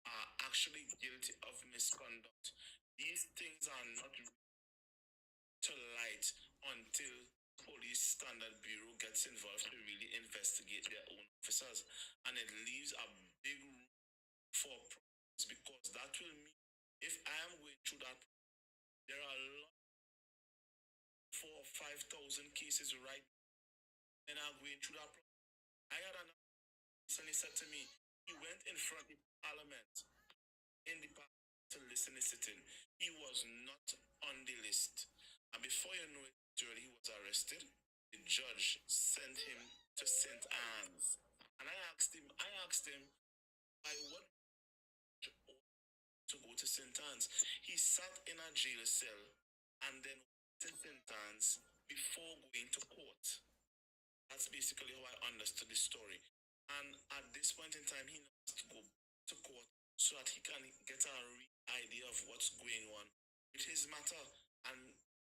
are actually guilty of misconduct. These things are not to light until Police Standard Bureau gets involved to really investigate their own officers, and it leaves a big room for because that will mean if I am going through that, there are a lot, 4 or 5 thousand cases right now, and I'm going through that. I had an recently said to me, he went in front of Parliament, in the Parliament to listen to sitting. He was not on the list. And before you know it, he was arrested. The judge sent him to St. Anne's. And I asked him, why what to go to St. Anne's? He sat in a jail cell and then went to St. Anne's before going to court. That's basically how I understood the story. And at this point in time, he needs to go to court so that he can get a real idea of what's going on with his matter. And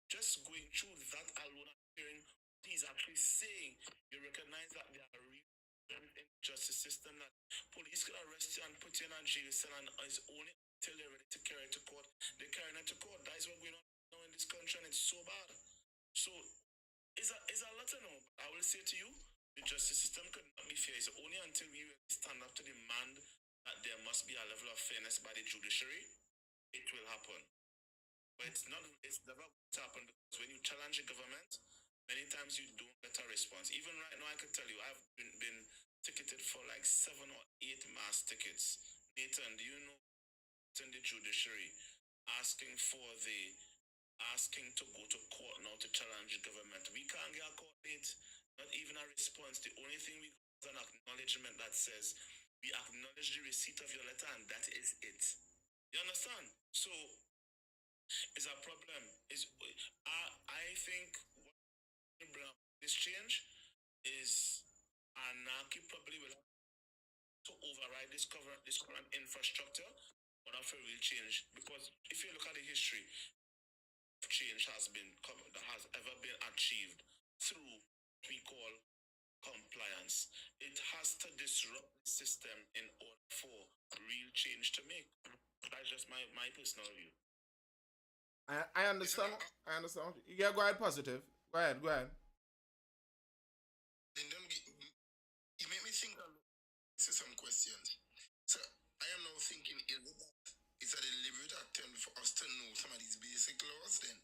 just going through that alone and hearing what he's actually saying, you recognize that there are real problems in the justice system, that police could arrest you and put you in a jail cell, and it's only until they're ready to carry it to court, they're carrying it to court. That is what's going on now in this country, and it's so bad. So it's a lot to know. I will say to you, the justice system could not be fair. It's only until we stand up to demand that there must be a level of fairness by the judiciary, it will happen. But it's never going to happen, because when you challenge the government, many times you don't get a response. Even right now, I can tell you, I've been ticketed for like 7 or 8 mass tickets. Nathan, do you know, in the judiciary, asking to go to court now to challenge the government. We can't get a court date, not even a response. The only thing we got is an acknowledgement that says, we acknowledge the receipt of your letter, and that is it. You understand? So, it's a problem. I think what will bring up this change is anarchy probably will have to override this current infrastructure, but not for real change. Because if you look at the history, change has ever been achieved through what we call compliance. It has to disrupt the system in order for real change to make. That's just my personal view. I understand. I understand. Yeah, go ahead, positive. Go ahead, go ahead. Then you make me think of some questions. So I am now thinking, it's a deliberate attempt for us to know some of these basic laws then?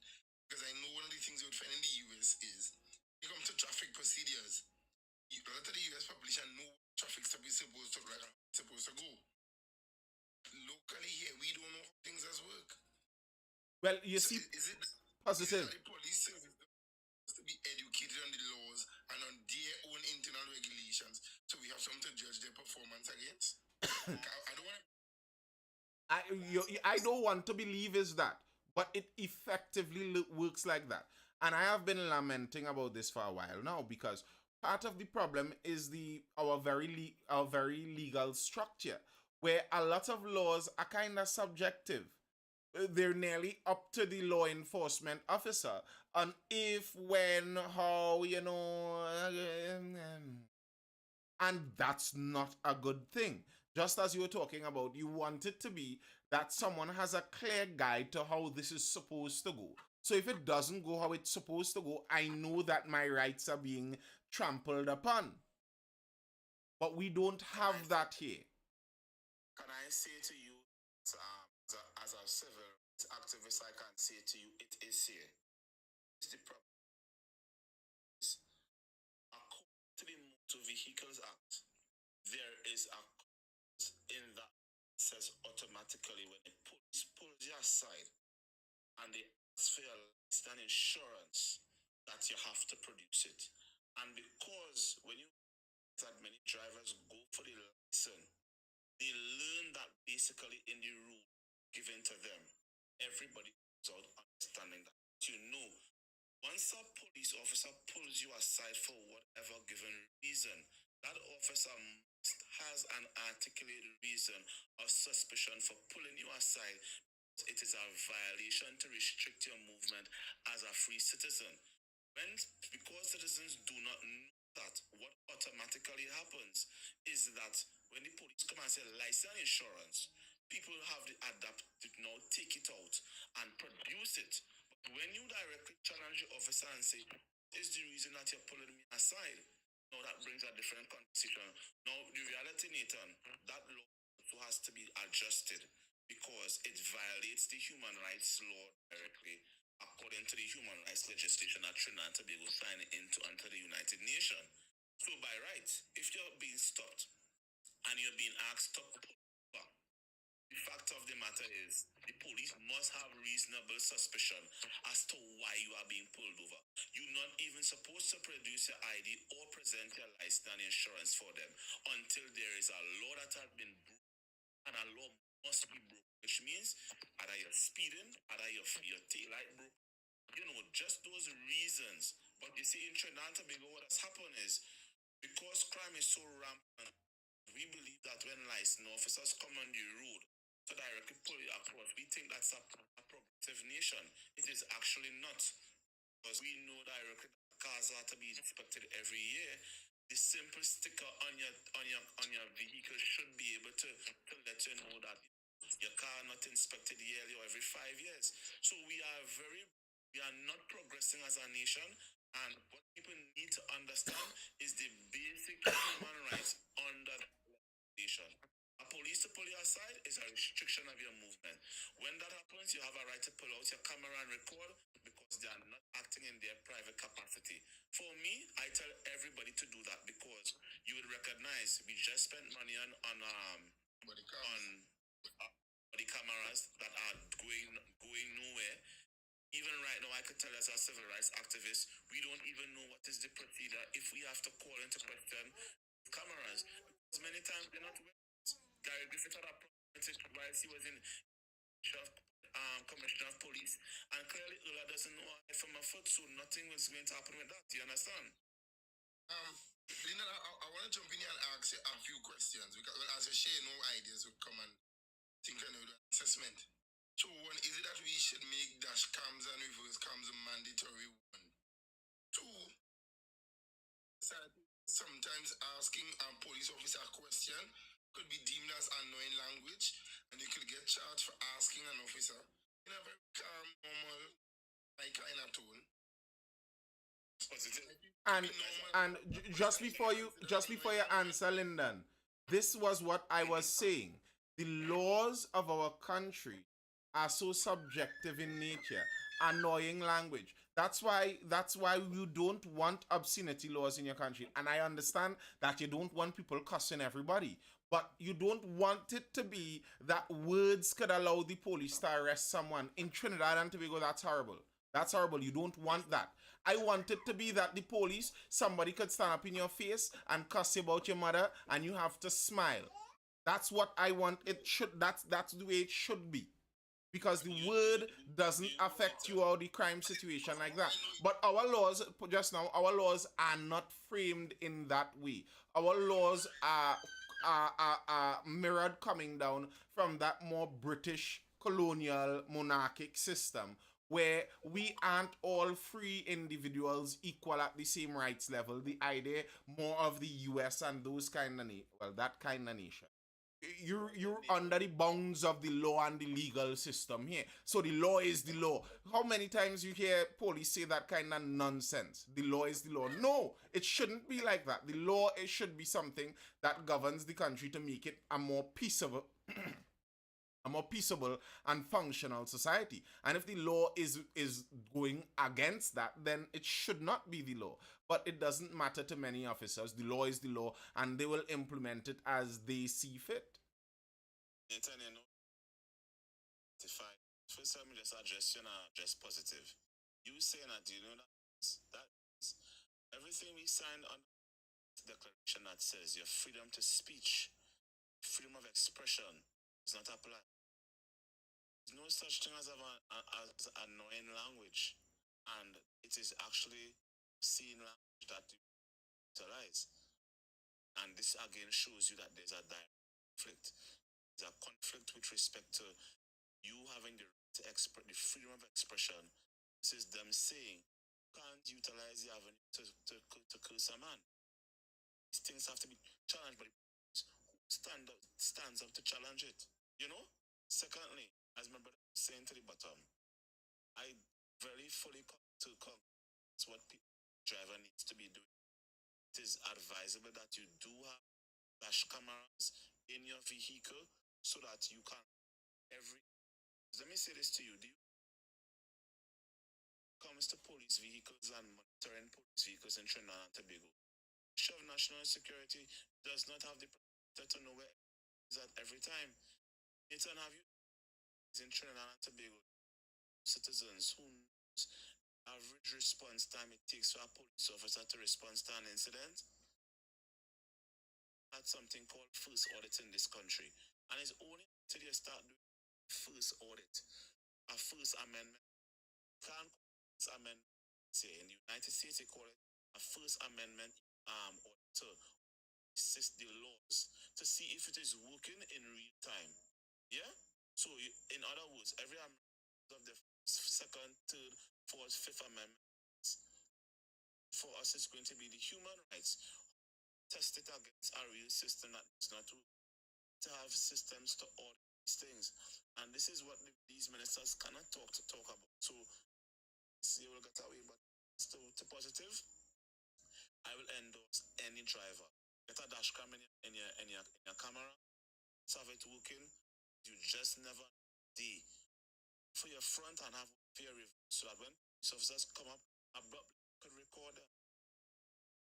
Because I know one of the things you would find in the US is, when it comes to traffic procedures, a lot of the US population know traffic stop is supposed to go. Locally here, we don't know how things as work. Well, you see, Is it positive. the police service to be educated on the laws and on their own internal regulations, so we have something to judge their performance against? I don't want to. I don't want to believe is that, but it effectively works like that. And I have been lamenting about this for a while now, because part of the problem is our very legal structure, where a lot of laws are kind of subjective. They're nearly up to the law enforcement officer on if, when, how, and that's not a good thing. Just as you were talking about, you want it to be that someone has a clear guide to how this is supposed to go. So if it doesn't go how it's supposed to go, I know that my rights are being trampled upon. But we don't have that here. Can I say to you, as a civil rights activist, I can say to you, it is here. It's the problem. According to the Motor Vehicles Act, there is a clause in that says automatically when the police pulls you aside and they ask for your license and insurance, that you have to produce it. And because when you that many drivers go for the license, they learn that basically in the rule given to them. Everybody goes out understanding that. Once a police officer pulls you aside for whatever given reason, that officer has an articulated reason or suspicion for pulling you aside. It is a violation to restrict your movement as a free citizen. Because citizens do not know that, what automatically happens is that when the police come and say license insurance, people have the adapt to now take it out and produce it. But when you directly challenge the officer and say, is the reason that you're pulling me aside? Now that brings a different conversation. Now the reality, Nathan, that law also has to be adjusted because it violates the human rights law directly according to the human rights legislation that Trinidad and Tobago signed into under the United Nations. So by right, if you're being stopped and you're being asked to pull over, the fact of the matter is the police must have reasonable suspicion as to why you are being pulled over. You're not even supposed to produce your ID or present your license and insurance for them until there is a law that has been broken, and a law must be broken, which means either you're speeding, either your tail light broke, just those reasons. But you see, in Trinidad and Tobago, what has happened is because crime is so rampant, we believe that when licensed officers come on the road to directly pull you across, we think that's a progressive nation. It is actually not, because we know directly that cars are to be inspected every year. The simple sticker on your vehicle should be able to let you know that your car not inspected yearly or every 5 years. So we are not progressing as a nation, and what people need to understand is the basic human rights under nation. A police to pull you aside is a restriction of your movement. When that happens, you have a right to pull out your camera and record because they are not acting in their private capacity. For me, I tell everybody to do that because you would recognize we just spent money on body cameras that are going nowhere. Even right now, I could tell as a civil rights activist, we don't even know what is the procedure if we have to call into question cameras. Because many times they're not. Gary Griffith had a problem while he was in commissioner of police, and clearly Ula doesn't know from a foot, so nothing was going to happen with that. Do you understand? Linda, I want to jump in here and ask you a few questions because, well, as you share, no ideas would come and think I know the assessment. So, one, is it that we should make dash cams and reverse cams a mandatory one? Two, sometimes asking a police officer a question could be deemed as annoying language, and you could get charged for asking an officer in a very calm, normal, kind of tone. Just before you answer, Lyndon, this was what I was saying. The laws of our country are so subjective in nature. Annoying language. That's why you don't want obscenity laws in your country. And I understand that you don't want people cussing everybody. But you don't want it to be that words could allow the police to arrest someone. In Trinidad and Tobago, that's horrible. That's horrible. You don't want that. I want it to be that the police, somebody could stand up in your face and cuss about your mother and you have to smile. That's what I want. That's the way it should be. Because the word doesn't affect you or the crime situation like that. But our laws, just now, our laws are not framed in that way. Our laws are mirrored coming down from that more British colonial monarchic system where we aren't all free individuals equal at the same rights level. The idea more of the US and those kind of that kind of nation. You're under the bounds of the law and the legal system here. So the law is the law. How many times you hear police say that kind of nonsense? The law is the law. No, it shouldn't be like that. The law, it should be something that governs the country to make it a more peaceable and functional society. And if the law is going against that, then it should not be the law. But it doesn't matter to many officers. The law is the law, and they will implement it as they see fit. First, let me just address positive. You saying that, you know that everything we signed on the declaration that says your freedom to speech, freedom of expression is not applied. There's no such thing as annoying language, and it is actually seen language that you utilize. And this again shows you that there's a direct conflict. There's a conflict with respect to you having the right to express the freedom of expression. This is them saying you can't utilize the avenue to curse a man. These things have to be challenged, but who stands up to challenge it? You know? Secondly, as my brother was saying to the bottom, I very fully come to it's what driver needs to be doing. It is advisable that you do have dash cameras in your vehicle so that you can let me say this to you. Do you comes to police vehicles and monitoring police vehicles in Trinidad and Tobago? The Ministry of National Security does not have the power to know where it is at every time. Nathan, have you in Trinidad and Tobago citizens who knows average response time it takes for a police officer to respond to an incident? Had something called first audit in this country, and it's only until you start doing first audit, a first amendment. Can't amendment say in the United States they call it a first amendment audit to assist the laws to see if it is working in real time. Yeah. So in other words, every amendment of the second, third, fourth, fifth amendments for us is going to be the human rights. Test it against a real system that does not work. To have systems to audit these things, and this is what these ministers cannot talk about. So you will get away, but to positive, I will endorse any driver. Get a dash cam in your camera, have it working. You just never D for your front and have fear review so that when police officers come up abruptly could record them.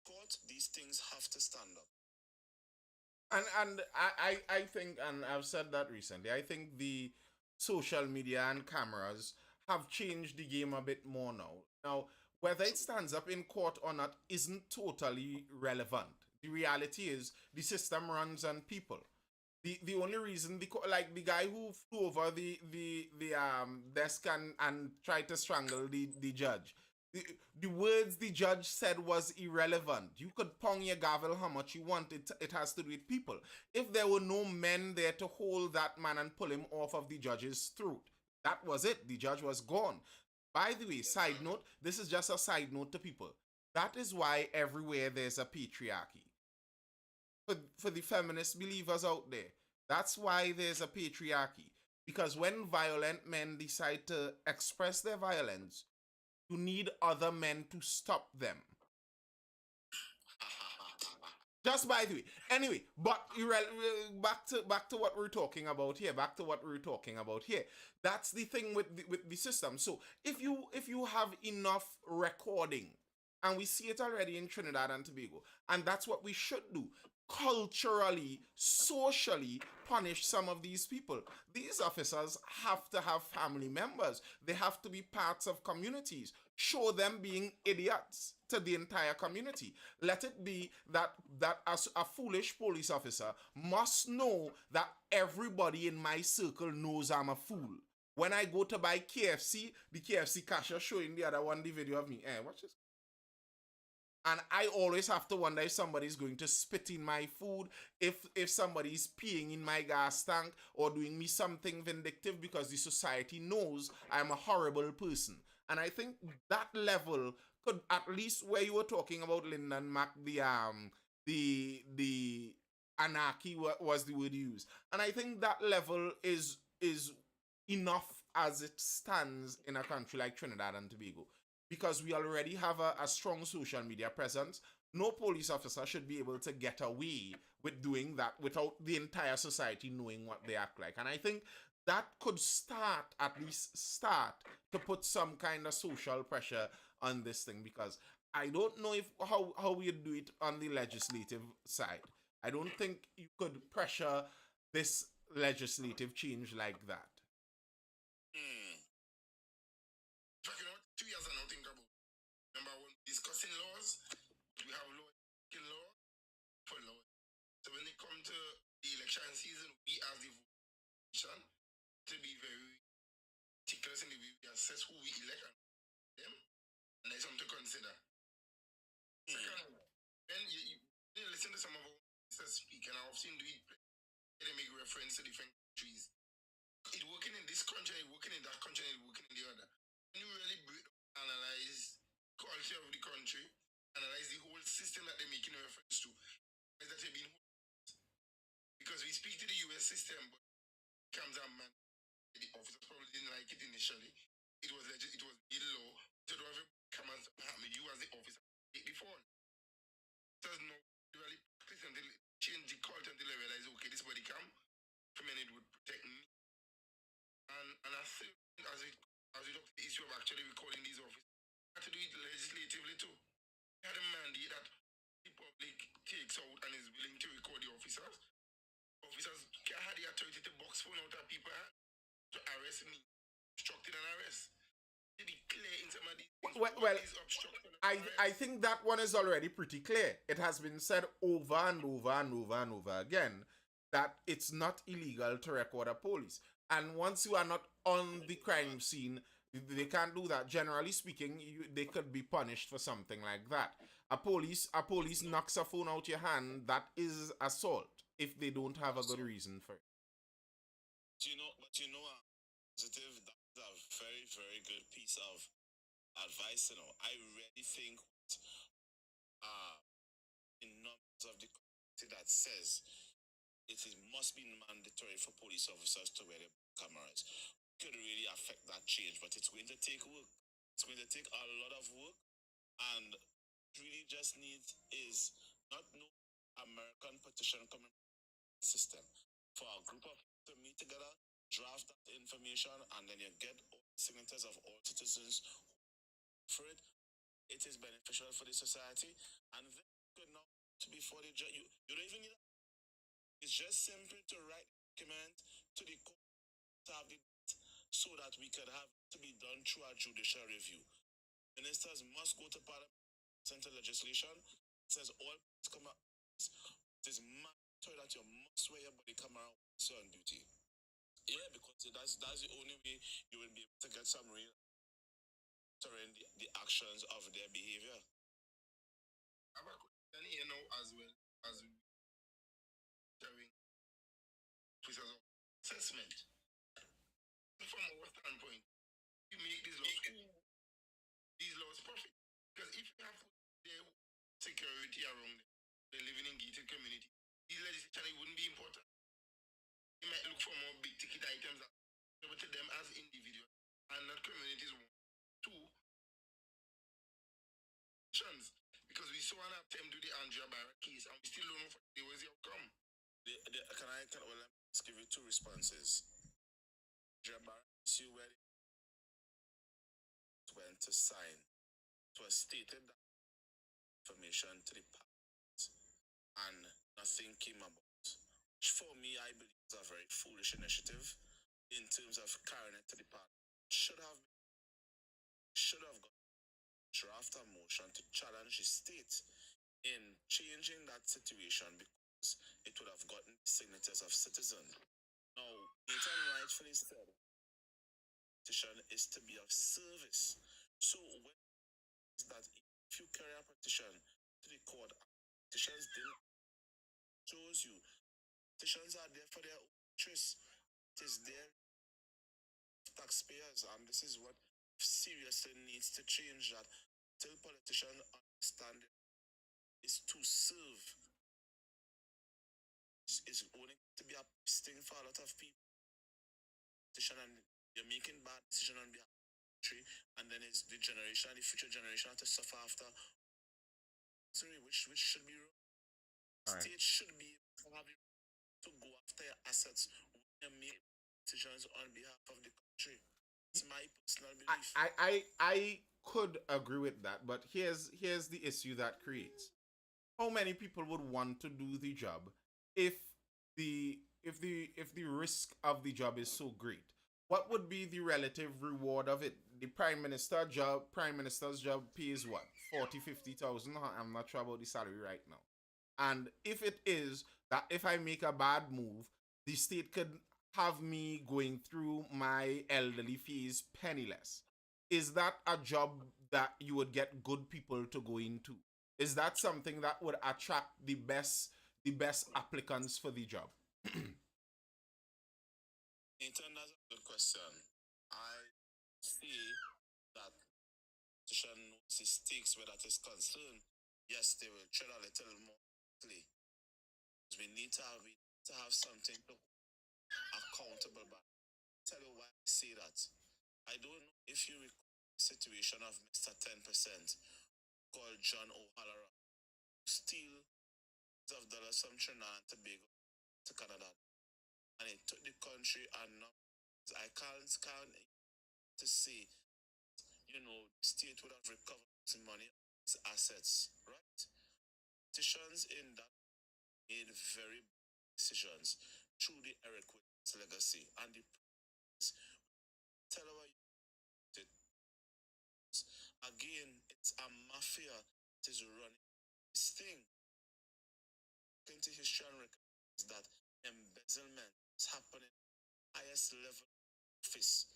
Court, these things have to stand up. And I think, and I've said that recently, I think the social media and cameras have changed the game a bit more now. Now, whether it stands up in court or not isn't totally relevant. The reality is the system runs on people. The only reason like the guy who flew over the desk and tried to strangle the judge, the words the judge said was irrelevant. You could pong your gavel how much you want. It has to do with people. If there were no men there to hold that man and pull him off of the judge's throat, that was it. The judge was gone. By the way, side note, this is just a side note to people. That is why everywhere there's a patriarchy. For the feminist believers out there, that's why there's a patriarchy. Because when violent men decide to express their violence, you need other men to stop them. Just by the way. Anyway, but back to what we're talking about here. That's the thing with the system. So if you have enough recording, and we see it already in Trinidad and Tobago, and that's what we should do. Culturally, socially punish some of these people. These officers have to have family members. They have to be parts of communities. Show them being idiots to the entire community. Let it be that as a foolish police officer must know that everybody in my circle knows I'm a fool. When I go to buy KFC, the KFC cashier showing the other one the video of me. Watch this. And I always have to wonder if somebody's going to spit in my food, if somebody's peeing in my gas tank, or doing me something vindictive because the society knows I'm a horrible person. And I think that level could, at least where you were talking about Lyndon Mack, the anarchy was the word used. And I think that level is enough as it stands in a country like Trinidad and Tobago. Because we already have a strong social media presence. No police officer should be able to get away with doing that without the entire society knowing what they act like. And I think that could at least start to put some kind of social pressure on this thing, because I don't know how we do it on the legislative side. I don't think you could pressure this legislative change like that. Discussing laws, we have law, for law. So when it comes to the election season, we as the votation to be very meticulous in the way we assess who we elect and them, and there's something to consider. Second, when you listen to some of our ministers speak, and I've seen they make reference to different countries. It's working in this country, it's working in that country, it's working in the other. When you really analyze culture of the country, analyze the whole system that they're making a reference to, is that they've been, because we speak to the US system, but it comes out, man, the officers probably didn't like it initially. It was legit, it was bill law. So do have come and you as the officer take the phone. Does no really practice until change the culture until they realize, okay, this body can actually recording these officers. We have to do it legislatively too. We had a mandate that the public takes out and is willing to record the officers. Officers can't have the authority to box phone out of people to arrest me, obstructing an arrest. To be clear in some of these things, Well, is obstruction of I think that one is already pretty clear. It has been said over and over and over and over again that it's not illegal to record a police. And once you are not on the crime scene, they can't do that. Generally speaking, they could be punished for something like that. A police knocks a phone out your hand. That is assault if they don't have a good reason for it. Positive. That's a very, very good piece of advice. I really think in numbers of the community that says must be mandatory for police officers to wear the cameras could really affect that change, but it's going to take work. It's going to take a lot of work, and really just needs is not no American petition coming system for a group of to meet together, draft that information, and then you get all the signatures of all citizens for it. It is beneficial for the society, and then you could now to before the judge. You don't even need that. It's just simple to write a document to the court to have the so that we could have to be done through a judicial review. Ministers must go to Parliament, Central legislation. It says all come up. It is mandatory that you must wear your body camera once you're on duty. Yeah, because that's the only way you will be able to get some real during the actions of their behavior. I have a question here now as well as sharing officers of assessment. From our standpoint, you make these laws perfect. Because if you have their security around them, they're living in gated community, these legislation wouldn't be important. You might look for more big ticket items that to them as individuals and not communities want to because we saw an attempt to the Andrea Barrett case and we still don't know what was the outcome. Well, let's give you two responses. Andrea Barrett issue where it went to sign. It was stated that information to the parliament and nothing came about. Which for me, I believe is a very foolish initiative in terms of carrying it to the parliament. Should have got draft a motion to challenge the state in changing that situation because it would have gotten the signatures of citizens. Now, Nathan rightfully said, petition is to be of service. So, when is that if you carry a petition to the court, petitions didn't shows you petitions are there for their own interest. It is there taxpayers, and this is what seriously needs to change. That till politicians understand it is to serve. It's only to be a sting for a lot of people. And you're making bad decisions on behalf of the country, and then it's the future generation to suffer after. Which should be wrong. Right. State should be able to have to go after your assets when you make decisions on behalf of the country. It's my personal belief. I could agree with that, but here's the issue that creates. How many people would want to do the job if the risk of the job is so great? What would be the relative reward of it? The prime minister's job pays what? 40,000-50,000. I'm not sure about the salary right now. And if it is that if I make a bad move, the state could have me going through my elderly fees penniless. Is that a job that you would get good people to go into? Is that something that would attract the best applicants for the job? Nathan, that's a good question. I see that petition knows the stakes where that is concerned. Yes, they will tread a little more quickly. We need to have something to accountable by. Tell you why I say that. I don't know if you recall the situation of Mr. 10% called John O'Halloran, who steal of dollars from Trinidad and Tobago to Canada. And it took the country and now I can't to say the state would have recovered its money, its assets, right? Politicians in that made very bad decisions through the Eric Williams legacy, and the presidents tell our youth it. Again, it's a mafia that is running this thing. Into history and recognize that embezzlement is happening at the highest level of office.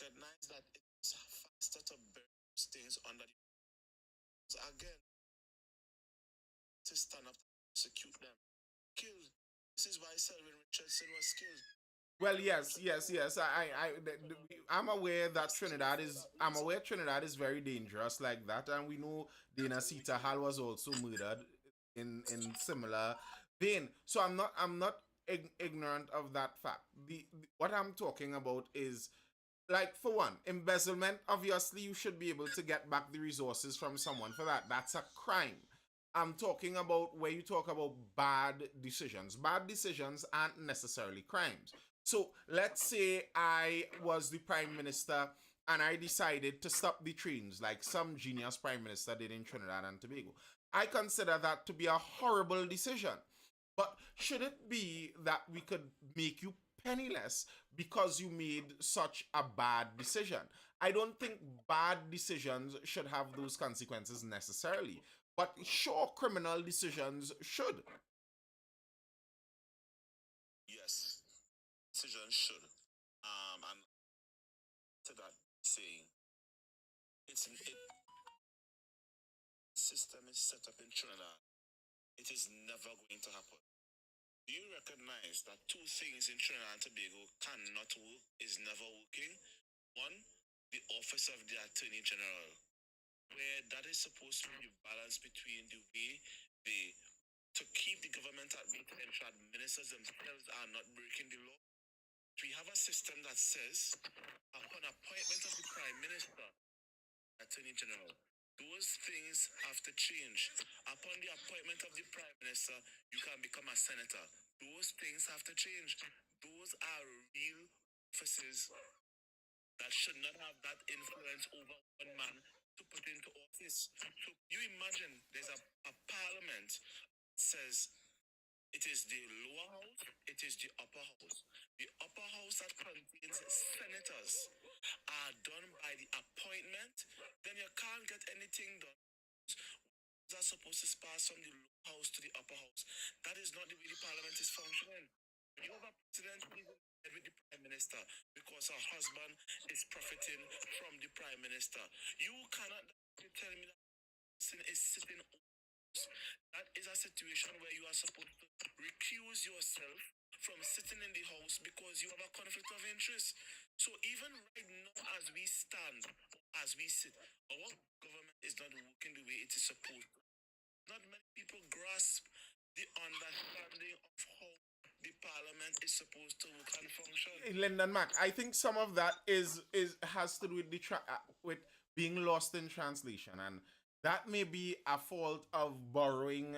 Recognize that it is faster to bury those things under the again to stand up to prosecute them. Killed. This is why Selwyn Richardson was killed. Well, yes. I'm aware that Trinidad is. I'm aware Trinidad is very dangerous like that, and we know Dana Sita Hall was also murdered in similar vein. So I'm not ignorant of that fact. What I'm talking about is, like, for one, embezzlement. Obviously, you should be able to get back the resources from someone for that. That's a crime. I'm talking about where you talk about bad decisions. Bad decisions aren't necessarily crimes. So let's say I was the prime minister and I decided to stop the trains like some genius prime minister did in Trinidad and Tobago. I consider that to be a horrible decision. But should it be that we could make you penniless because you made such a bad decision? I don't think bad decisions should have those consequences necessarily. But sure, criminal decisions should. Yes, decision should. And to that saying, it system is set up in Trinidad. It is never going to happen. Do you recognize that two things in Trinidad and Tobago cannot work, is never working? One, the office of the Attorney General, where that is supposed to be balanced between the way they to keep the government at bay to ensure ministers themselves are not breaking the law. We have a system that says, upon appointment of the Prime Minister, Attorney General, those things have to change. Upon the appointment of the Prime Minister, you can become a senator. Those things have to change. Those are real offices that should not have that influence over one man to put into office. So you imagine there's a parliament that says it is the lower house, it is the upper house. The upper house that contains senators are done by the appointment, then you can't get anything done. Those are supposed to pass from the lower house to the upper house. That is not the way the parliament is functioning. You have a president who is in bed with the prime minister because her husband is profiting from the prime minister. You cannot tell me that person is sitting. That is a situation where you are supposed to recuse yourself from sitting in the house because you have a conflict of interest. So even right now, as we stand, as we sit, our government is not working the way it is supposed to. Not many people grasp the understanding of how the parliament is supposed to work and function. Lyndon Mac, I think some of that is has to do with with being lost in translation, and that may be a fault of borrowing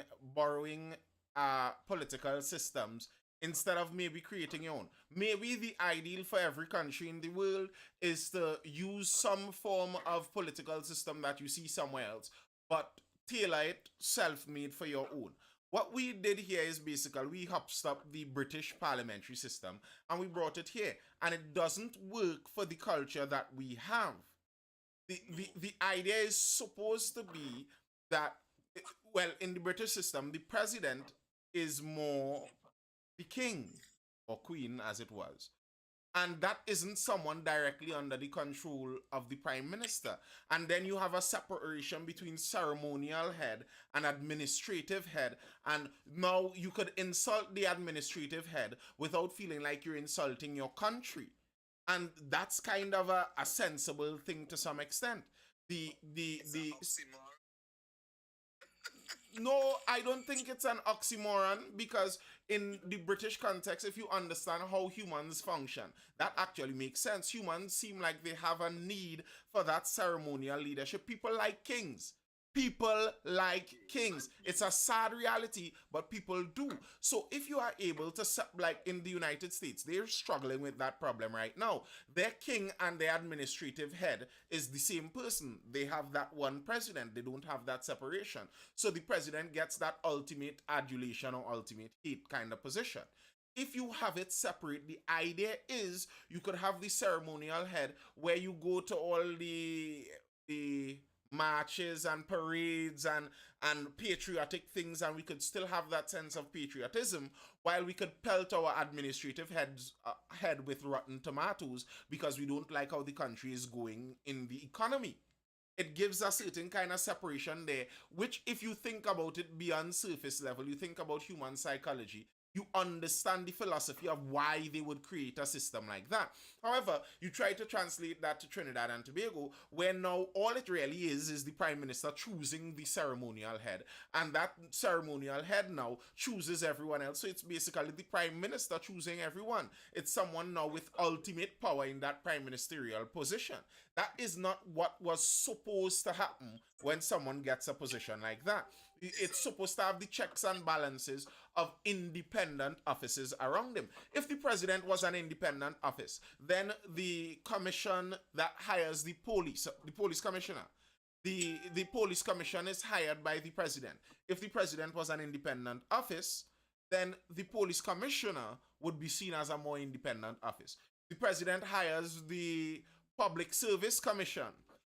political systems instead of maybe creating your own. Maybe the ideal for every country in the world is to use some form of political system that you see somewhere else, but tailor it self-made for your own. What we did here is basically we hopstopped the British parliamentary system and we brought it here, and it doesn't work for the culture that we have. The idea is supposed to be that, well, in the British system, the president is more the king or queen, as it was. And that isn't someone directly under the control of the prime minister. And then you have a separation between ceremonial head and administrative head. And now you could insult the administrative head without feeling like you're insulting your country. And that's kind of a sensible thing to some extent. The No, I don't think it's an oxymoron because in the British context, if you understand how humans function, that actually makes sense. Humans seem like they have a need for that ceremonial leadership. People like kings. People like kings. It's a sad reality, but people do. So if you are able to, like in the United States, they're struggling with that problem right now. Their king and their administrative head is the same person. They have that one president. They don't have that separation. So the president gets that ultimate adulation or ultimate hate kind of position. If you have it separate, the idea is you could have the ceremonial head where you go to all the marches and parades and patriotic things, and we could still have that sense of patriotism while we could pelt our administrative head with rotten tomatoes because we don't like how the country is going in the economy. It gives a certain kind of separation there, which, if you think about it beyond surface level, you think about human psychology, you understand the philosophy of why they would create a system like that. However, you try to translate that to Trinidad and Tobago, where now all it really is the prime minister choosing the ceremonial head, and that ceremonial head now chooses everyone else. So it's basically the prime minister choosing everyone. It's someone now with ultimate power in that prime ministerial position. That is not what was supposed to happen when someone gets a position like that. It's supposed to have the checks and balances of independent offices around him. If the president was an independent office, then the commission that hires the police commissioner, the police commission is hired by the president. If the president was an independent office, then the police commissioner would be seen as a more independent office. The president hires the public service commission.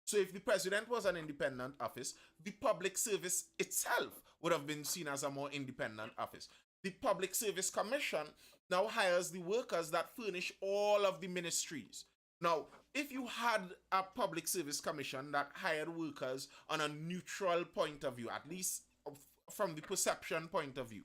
So if the president was an independent office, the public service itself would have been seen as a more independent office. The Public Service Commission now hires the workers that furnish all of the ministries. Now, if you had a Public Service Commission that hired workers on a neutral point of view, at least from the perception point of view,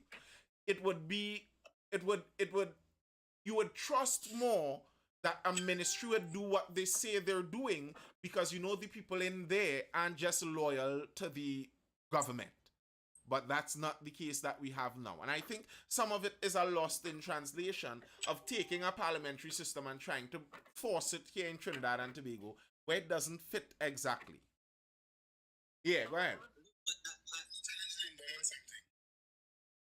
you would trust more that a ministry would do what they say they're doing because you know the people in there aren't just loyal to the government. But that's not the case that we have now. And I think some of it is a lost in translation of taking a parliamentary system and trying to force it here in Trinidad and Tobago where it doesn't fit exactly. Yeah, go ahead.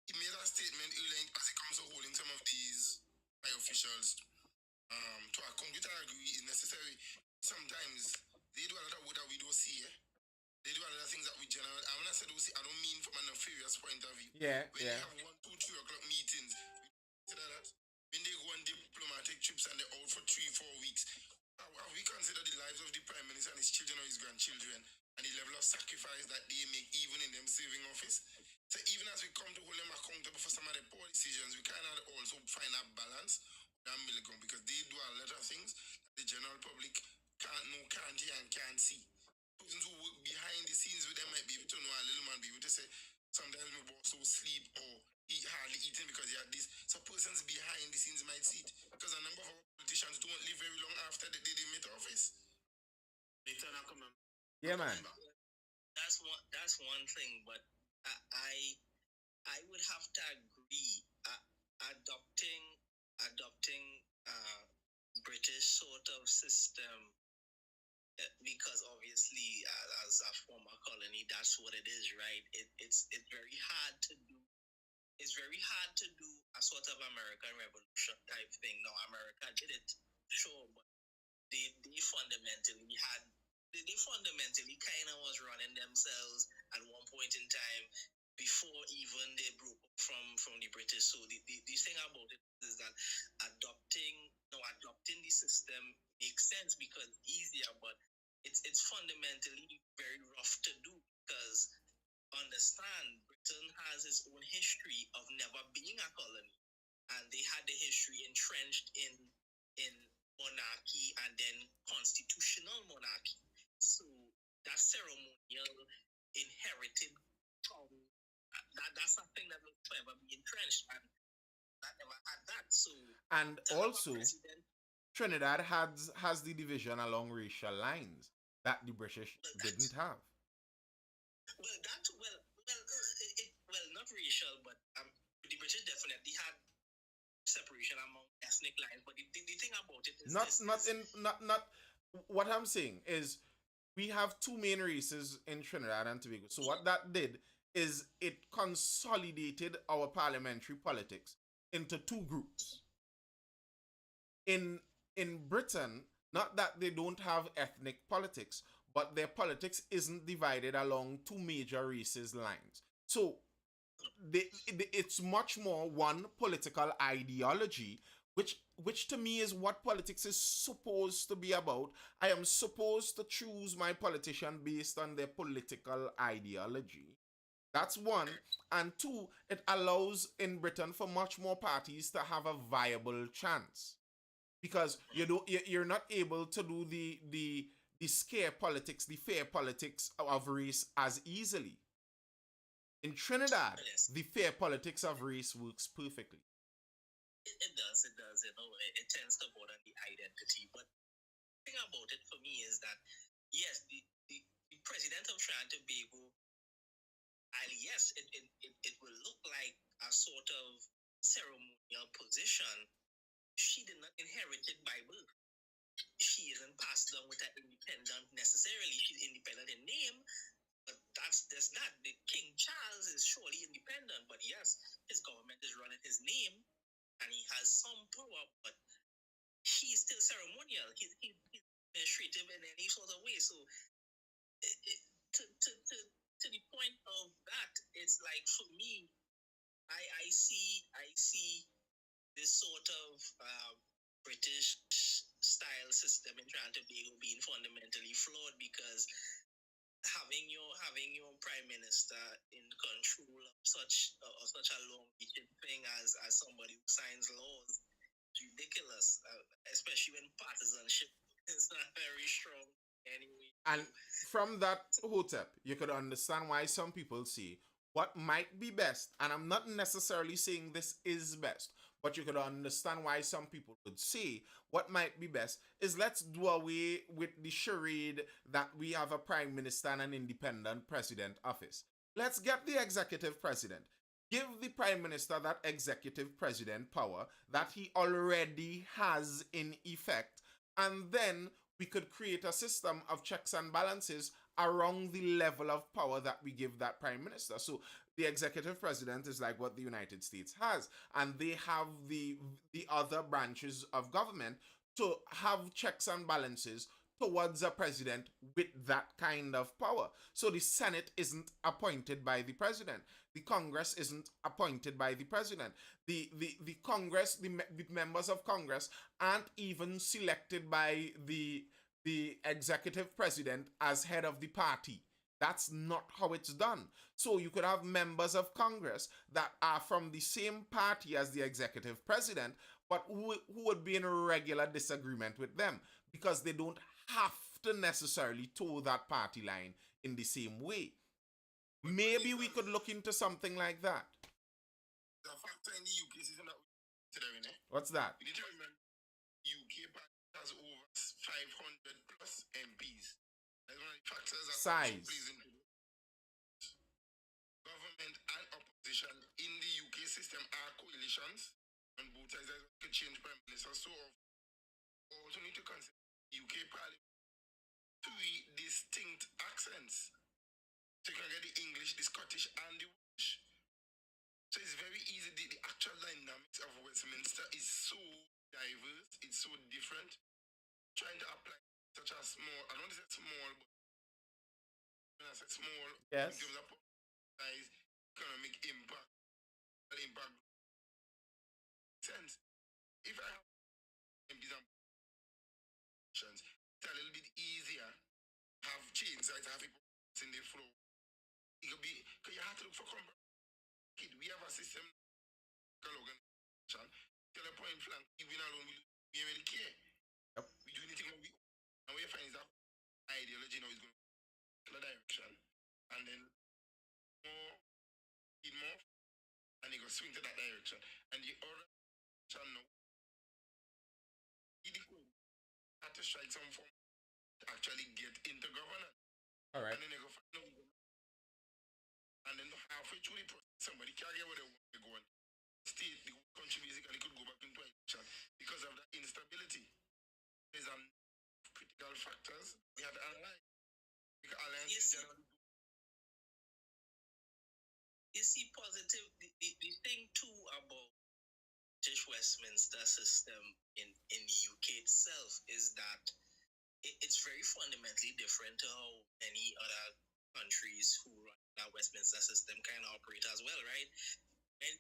He made a statement earlier as it comes to holding some of these high officials to a concrete agree is necessary. Sometimes they do a lot of work that we don't see. They do a lot of things that we generally. And when I say don't see, I don't mean from a nefarious point of view. Yeah, when they have 1, 2, 3 o'clock meetings, we consider that. When they go on diplomatic trips and they're out for 3, 4 weeks, we consider the lives of the prime minister and his children or his grandchildren and the level of sacrifice that they make even in them serving office. So even as we come to hold them accountable for some of the poor decisions, we cannot also find a balance that middle ground because they do a lot of things that the general public can't hear and can't see. Persons who work behind the scenes with them might be able to know a little man, be able to say sometimes my boss will sleep or eat hardly eating because he had this. So persons behind the scenes might see it because a number of our politicians don't live very long after the day they meet office. Yeah, man. That's one thing, but I would have to agree. Adopting British sort of system because obviously as a former colony, that's what it is, right? It's very hard to do. It's very hard to do a sort of American Revolution type thing. Now, America did it, sure, but they fundamentally kind of was running themselves at one point in time before even they broke from the British. So the thing about it is that adopting the system makes sense because it's easier, but it's fundamentally very rough to do because understand Britain has its own history of never being a colony, and they had the history entrenched in monarchy and then constitutional monarchy. So that ceremonial inherited that's something that will forever be entrenched, and that never had that. So and also Trinidad has the division along racial lines that the British didn't have. Well, not racial, but the British definitely had separation among ethnic lines. But the thing about it is not what I'm saying is we have two main races in Trinidad and Tobago. So what that did is it consolidated our parliamentary politics into two groups. In Britain, not that they don't have ethnic politics, but their politics isn't divided along two major races lines. So it's much more one political ideology, which to me is what politics is supposed to be about. I am supposed to choose my politician based on their political ideology. That's one. And two, it allows in Britain for much more parties to have a viable chance, because you're not able to do the scare politics, the fair politics of race as easily. In Trinidad, Yes. the fair politics of race works perfectly. It does, you know, it tends to border the identity. But the thing about it for me is that, yes, the president of Trinidad and Tobago, yes, it will look like a sort of ceremonial position. She did not inherit it by birth. She isn't passed down with an independent necessarily. She's independent in name, but that's not. The King Charles is surely independent, but yes, his government is running his name, and he has some power, but he's still ceremonial. He's administrative in any sort of way. So, to the point of that, it's like for me, I see this sort of British style system in Trinidad and Tobago being fundamentally flawed, because having your prime minister in control of such a long-reaching thing as somebody who signs laws is ridiculous, especially when partisanship is not very strong anyway. And from that hotep, you could understand why some people say what might be best, and I'm not necessarily saying this is best, but you could understand why some people would say what might be best is let's do away with the charade that we have a prime minister and an independent president office. Let's get the executive president. Give the prime minister that executive president power that he already has in effect, and then we could create a system of checks and balances around the level of power that we give that prime minister. So the executive president is like what the United States has, and they have the other branches of government to have checks and balances towards a president with that kind of power. So the Senate isn't appointed by the president. The Congress isn't appointed by the president. The Congress, the members of Congress aren't even selected by the executive president as head of the party. That's not how it's done. So you could have members of Congress that are from the same party as the executive president, but who would be in a regular disagreement with them, because they don't have to necessarily toe that party line in the same way. Maybe we could look into something like that. The factor in the UK system that we're considering, What's that? you need to remember UK party has over 500 plus MPs. That's one of the factors that Size. also plays into government and opposition in the UK system are coalitions on both sides that could change prime minister. So also need to consider UK parliament three distinct accents. So you can get the English, the Scottish, and the Welsh. So it's very easy. The actual dynamics of Westminster is so diverse, it's so different. Trying to apply such a small, I don't want to say small, but when I say small, Yes. in terms of size, economic impact, sense. If I have MPs and politicians, it's a little bit easier to have chains, right? To have people in the flow. It could be, because you have to look for compromise. We have a system, organization, tell a point flank, even alone, we don't really care. Yep. We do anything we and we find that ideology now is going in a direction, and then more, and it goes swing to that direction. And the other direction now, had to strike some form to actually get into governance. All right. And then they go find out. And then halfway through the process, somebody can't get where they want to go. And state, the country basically could go back into election because of that instability. There's critical factors we had to analyze. You see, positive. The thing too about British Westminster system in the UK itself is that it's very fundamentally different to how many other countries who run that Westminster system kind of operate as well, right?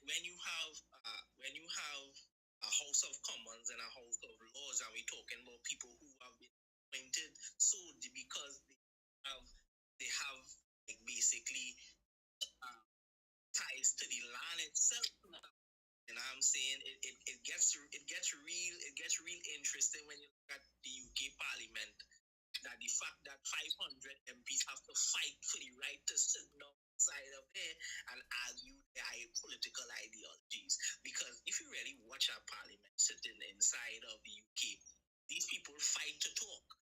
When you have a House of Commons and a House of Lords, and we're talking about people who have been appointed solely because they have like basically ties to the land itself. You know what I'm saying? It gets real interesting when you look at the UK Parliament. That the fact that 500 MPs have to fight for the right to sit down side of there and argue their political ideologies. Because if you really watch our parliament sitting inside of the UK, these people fight to talk.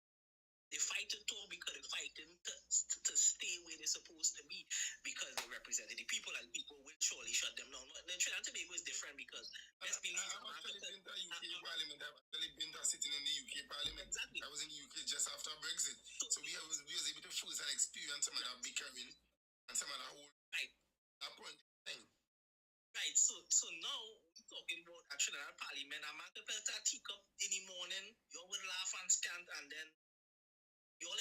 They fight to talk because they're fighting to stay where they're supposed to be because they represented the people, and people will surely shut them down. The Trinidad and Tobago is different because let's believe I've actually been to UK Parliament. I've actually been to sitting in the UK Parliament. Exactly. I was in the UK just after Brexit. So we was able to first and experience some of that bickering and some of that whole point thing. Right, so now we're talking about a Trinidad Parliament. I'm at the Pelta teacup in the morning, you all would laugh and stand, and then you all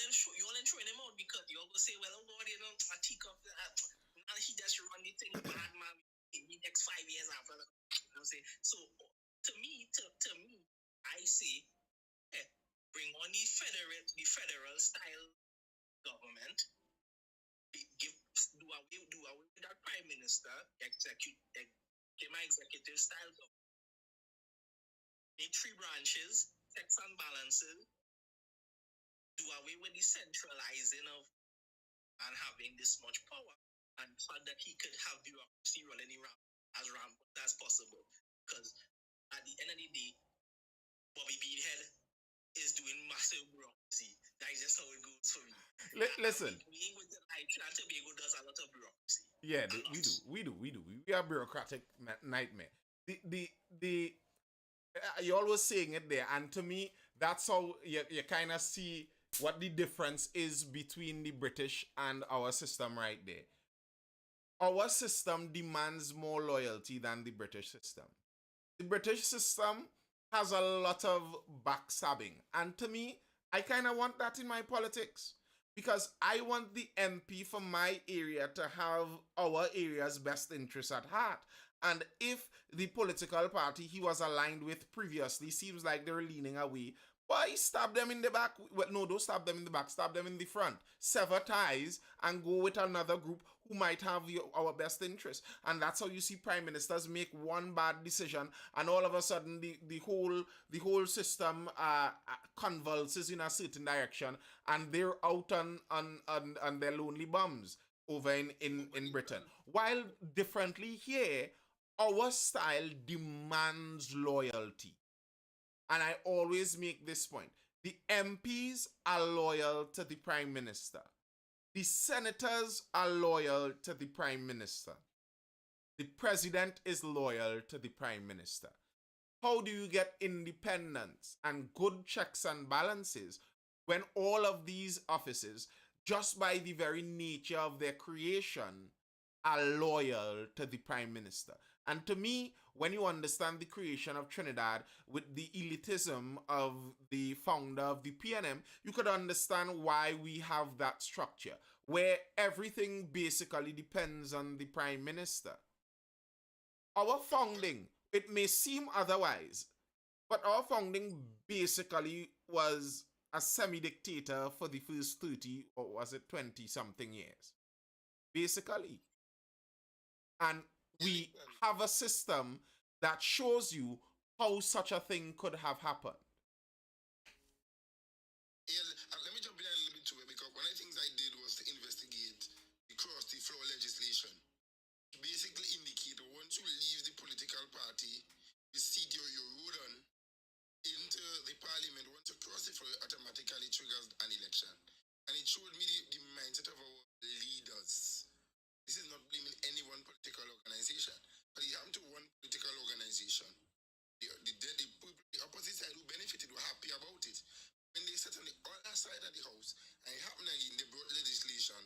throwing him out because you all go say, well, oh God, you know, a teacup, and he just run the thing bad, man, in the next 5 years after that. You know what I'm saying? So to me, I say, bring on the federal style government, do away with that prime minister, give my executive style government. Make 3 branches, checks and balances, do away with the centralizing of and having this much power, and so that he could have bureaucracy running around as rampant as possible. Because at the end of the day, Bobby Beanhead is doing massive bureaucracy. That is just how it goes for me. Listen. We Trinidad and Tobago does a lot of bureaucracy. Yeah, we do. We are bureaucratic nightmare. You're always saying it there, and to me, that's how you kind of see what the difference is between the British and our system right there. Our system demands more loyalty than the British system. The British system has a lot of backstabbing, and to me, I kind of want that in my politics. Because I want the MP for my area to have our area's best interests at heart. And if the political party he was aligned with previously seems like they're leaning away, why stab them in the back? Well, no, don't stab them in the back, stab them in the front. Sever ties and go with another group who might have our best interest. And that's how you see prime ministers make one bad decision, and all of a sudden the whole system convulses in a certain direction, and they're out on their lonely bums over in Britain. While differently here, our style demands loyalty. And I always make this point. The MPs are loyal to the Prime Minister. The senators are loyal to the Prime Minister. The President is loyal to the Prime Minister. How do you get independence and good checks and balances when all of these offices, just by the very nature of their creation, are loyal to the Prime Minister? And to me, when you understand the creation of Trinidad with the elitism of the founder of the PNM, you could understand why we have that structure, where everything basically depends on the Prime Minister. Our founding, it may seem otherwise, but our founding basically was a semi-dictator for the first 30, or was it 20-something years? Basically. And we have a system that shows you how such a thing could have happened. Yeah, let me jump in a little bit to it, because one of the things I did was to investigate the cross-the-floor legislation. To basically indicate once you leave the political party, you seat your road on into the parliament, once you cross the floor, it automatically triggers an election. And it showed me the mindset of our leaders. This is not blaming any one political organization, but it happened to one political organization. The opposite side who benefited were happy about it. When they sat on the other side of the house, and it happened again, they brought legislation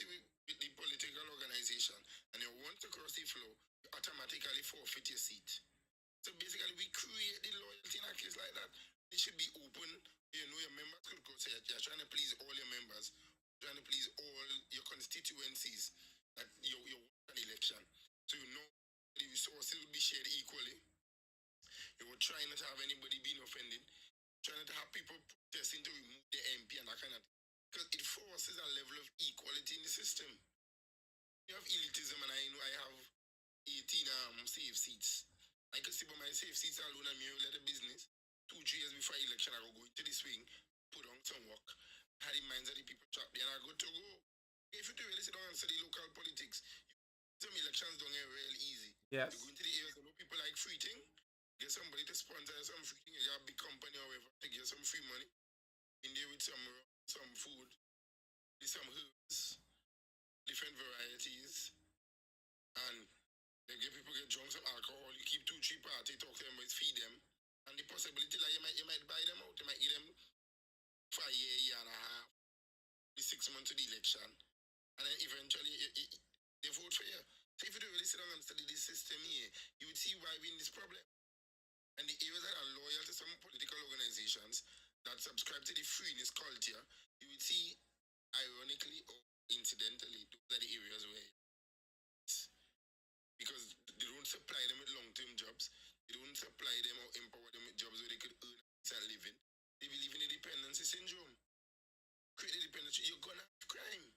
see with the political organization and you want to cross the floor, you automatically forfeit your seat. So basically, we create the loyalty in a case like that. It should be open. You know, your members could go say you're trying to please all your members, trying to please all your constituencies. That you want an election. So you know the resources will be shared equally. You will try not to have anybody being offended. Try not to have people protesting to remove the MP and that kind of thing. Because it forces a level of equality in the system. You have elitism, and I know I have 18 safe seats. I could see by my safe seats alone, I'm here let a business. 2-3 years before election, I will go into the swing, put on some work, had the minds of the people trapped there, and I go to go. If you do really sit down and study local politics, some elections don't get real easy. Yes. You go into the areas where people like free thing, get somebody to sponsor some free thing, you got a big company or whatever, to get some free money. In there with some food, with some herbs, different varieties, and they get people get drunk, some alcohol. You keep 2-3 parties, talk to them, feed them, and the possibility like you might buy them out, you might give them for a year and a half, the 6 months of the election, and then eventually they vote for you. So if you don't really sit down and study this system here, you would see why we're in this problem. And the areas that are loyal to some political organizations that subscribe to the freeness culture, you would see, ironically or incidentally, those are the areas where, because they don't supply them with long-term jobs, they don't supply them or empower them with jobs where they could earn a living. They believe in the dependency syndrome. Create a dependency, you're gonna have crime.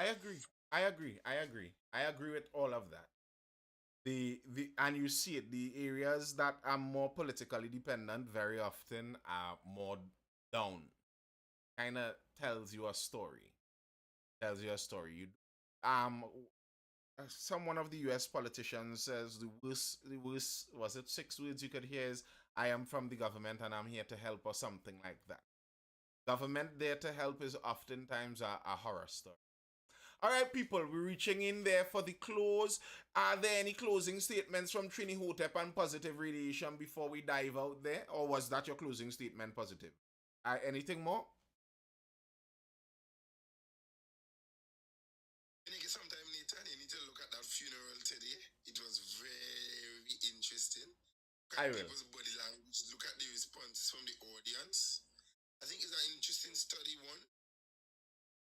I agree. I agree with all of that. The and you see it, the areas that are more politically dependent very often are more down. Kind of tells you a story. Tells you a story. You someone of the US politicians says the worst was it 6 words you could hear is I am from the government and I'm here to help or something like that. Government there to help is oftentimes a horror story. All right, people, we're reaching in there for the close. Are there any closing statements from Trini Hotep and Positive Radiation before we dive out there? Or was that your closing statement, Positive? Anything more? Sometime later, you need to look at that funeral today. It was very interesting. Look I at will. people's body language. Look at the responses from the audience. I think it's an interesting study, one.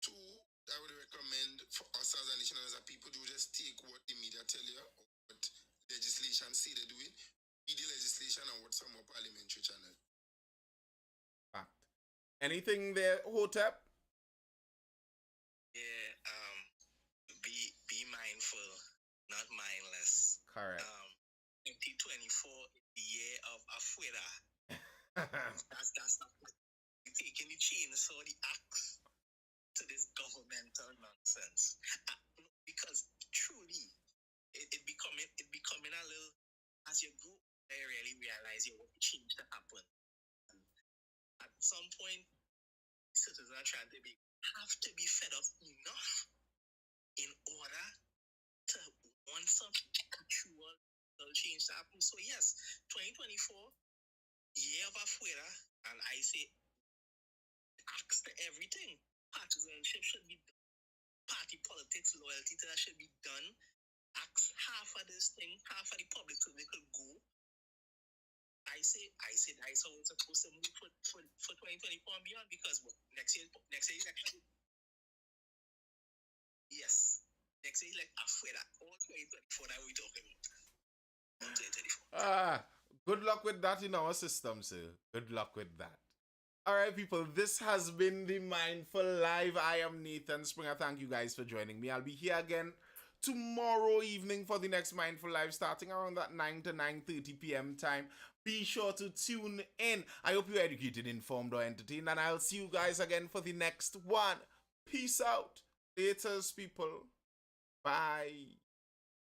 Two, I would recommend for us as a nation and as a people to just take what the media tell you or what legislation say they're doing, read the legislation and watch some more parliamentary channel. Fact. Anything there, Hotep? Yeah, be mindful, not mindless. Correct. 2024 is the year of afuera. That's not taking the chainsaw, the axe to this governmental nonsense. Because truly, it becoming a little, as you grow, I really realize you want change to happen. And at some point, citizens are trying to have to be fed up enough in order to want some actual change to happen. So yes, 2024, year of afuera, and I say axe to everything. Partisanship should be done. Party politics, loyalty to that should be done. Axe half of this thing, half of the public so they could go. I say that's how it's supposed to move for 2024 and beyond, because next year election. Yes. Next year like afuera. All 2024 that we're talking about. All 2024. Good luck with that in our system, sir. Good luck with that. All right, people, this has been the Mindful Live. I am Nathan Springer. Thank you guys for joining me. I'll be here again tomorrow evening for the next Mindful Live, starting around that 9 to 9:30 p.m. time. Be sure to tune in. I hope you're educated, informed, or entertained, and I'll see you guys again for the next one. Peace out. Laters, people. Bye.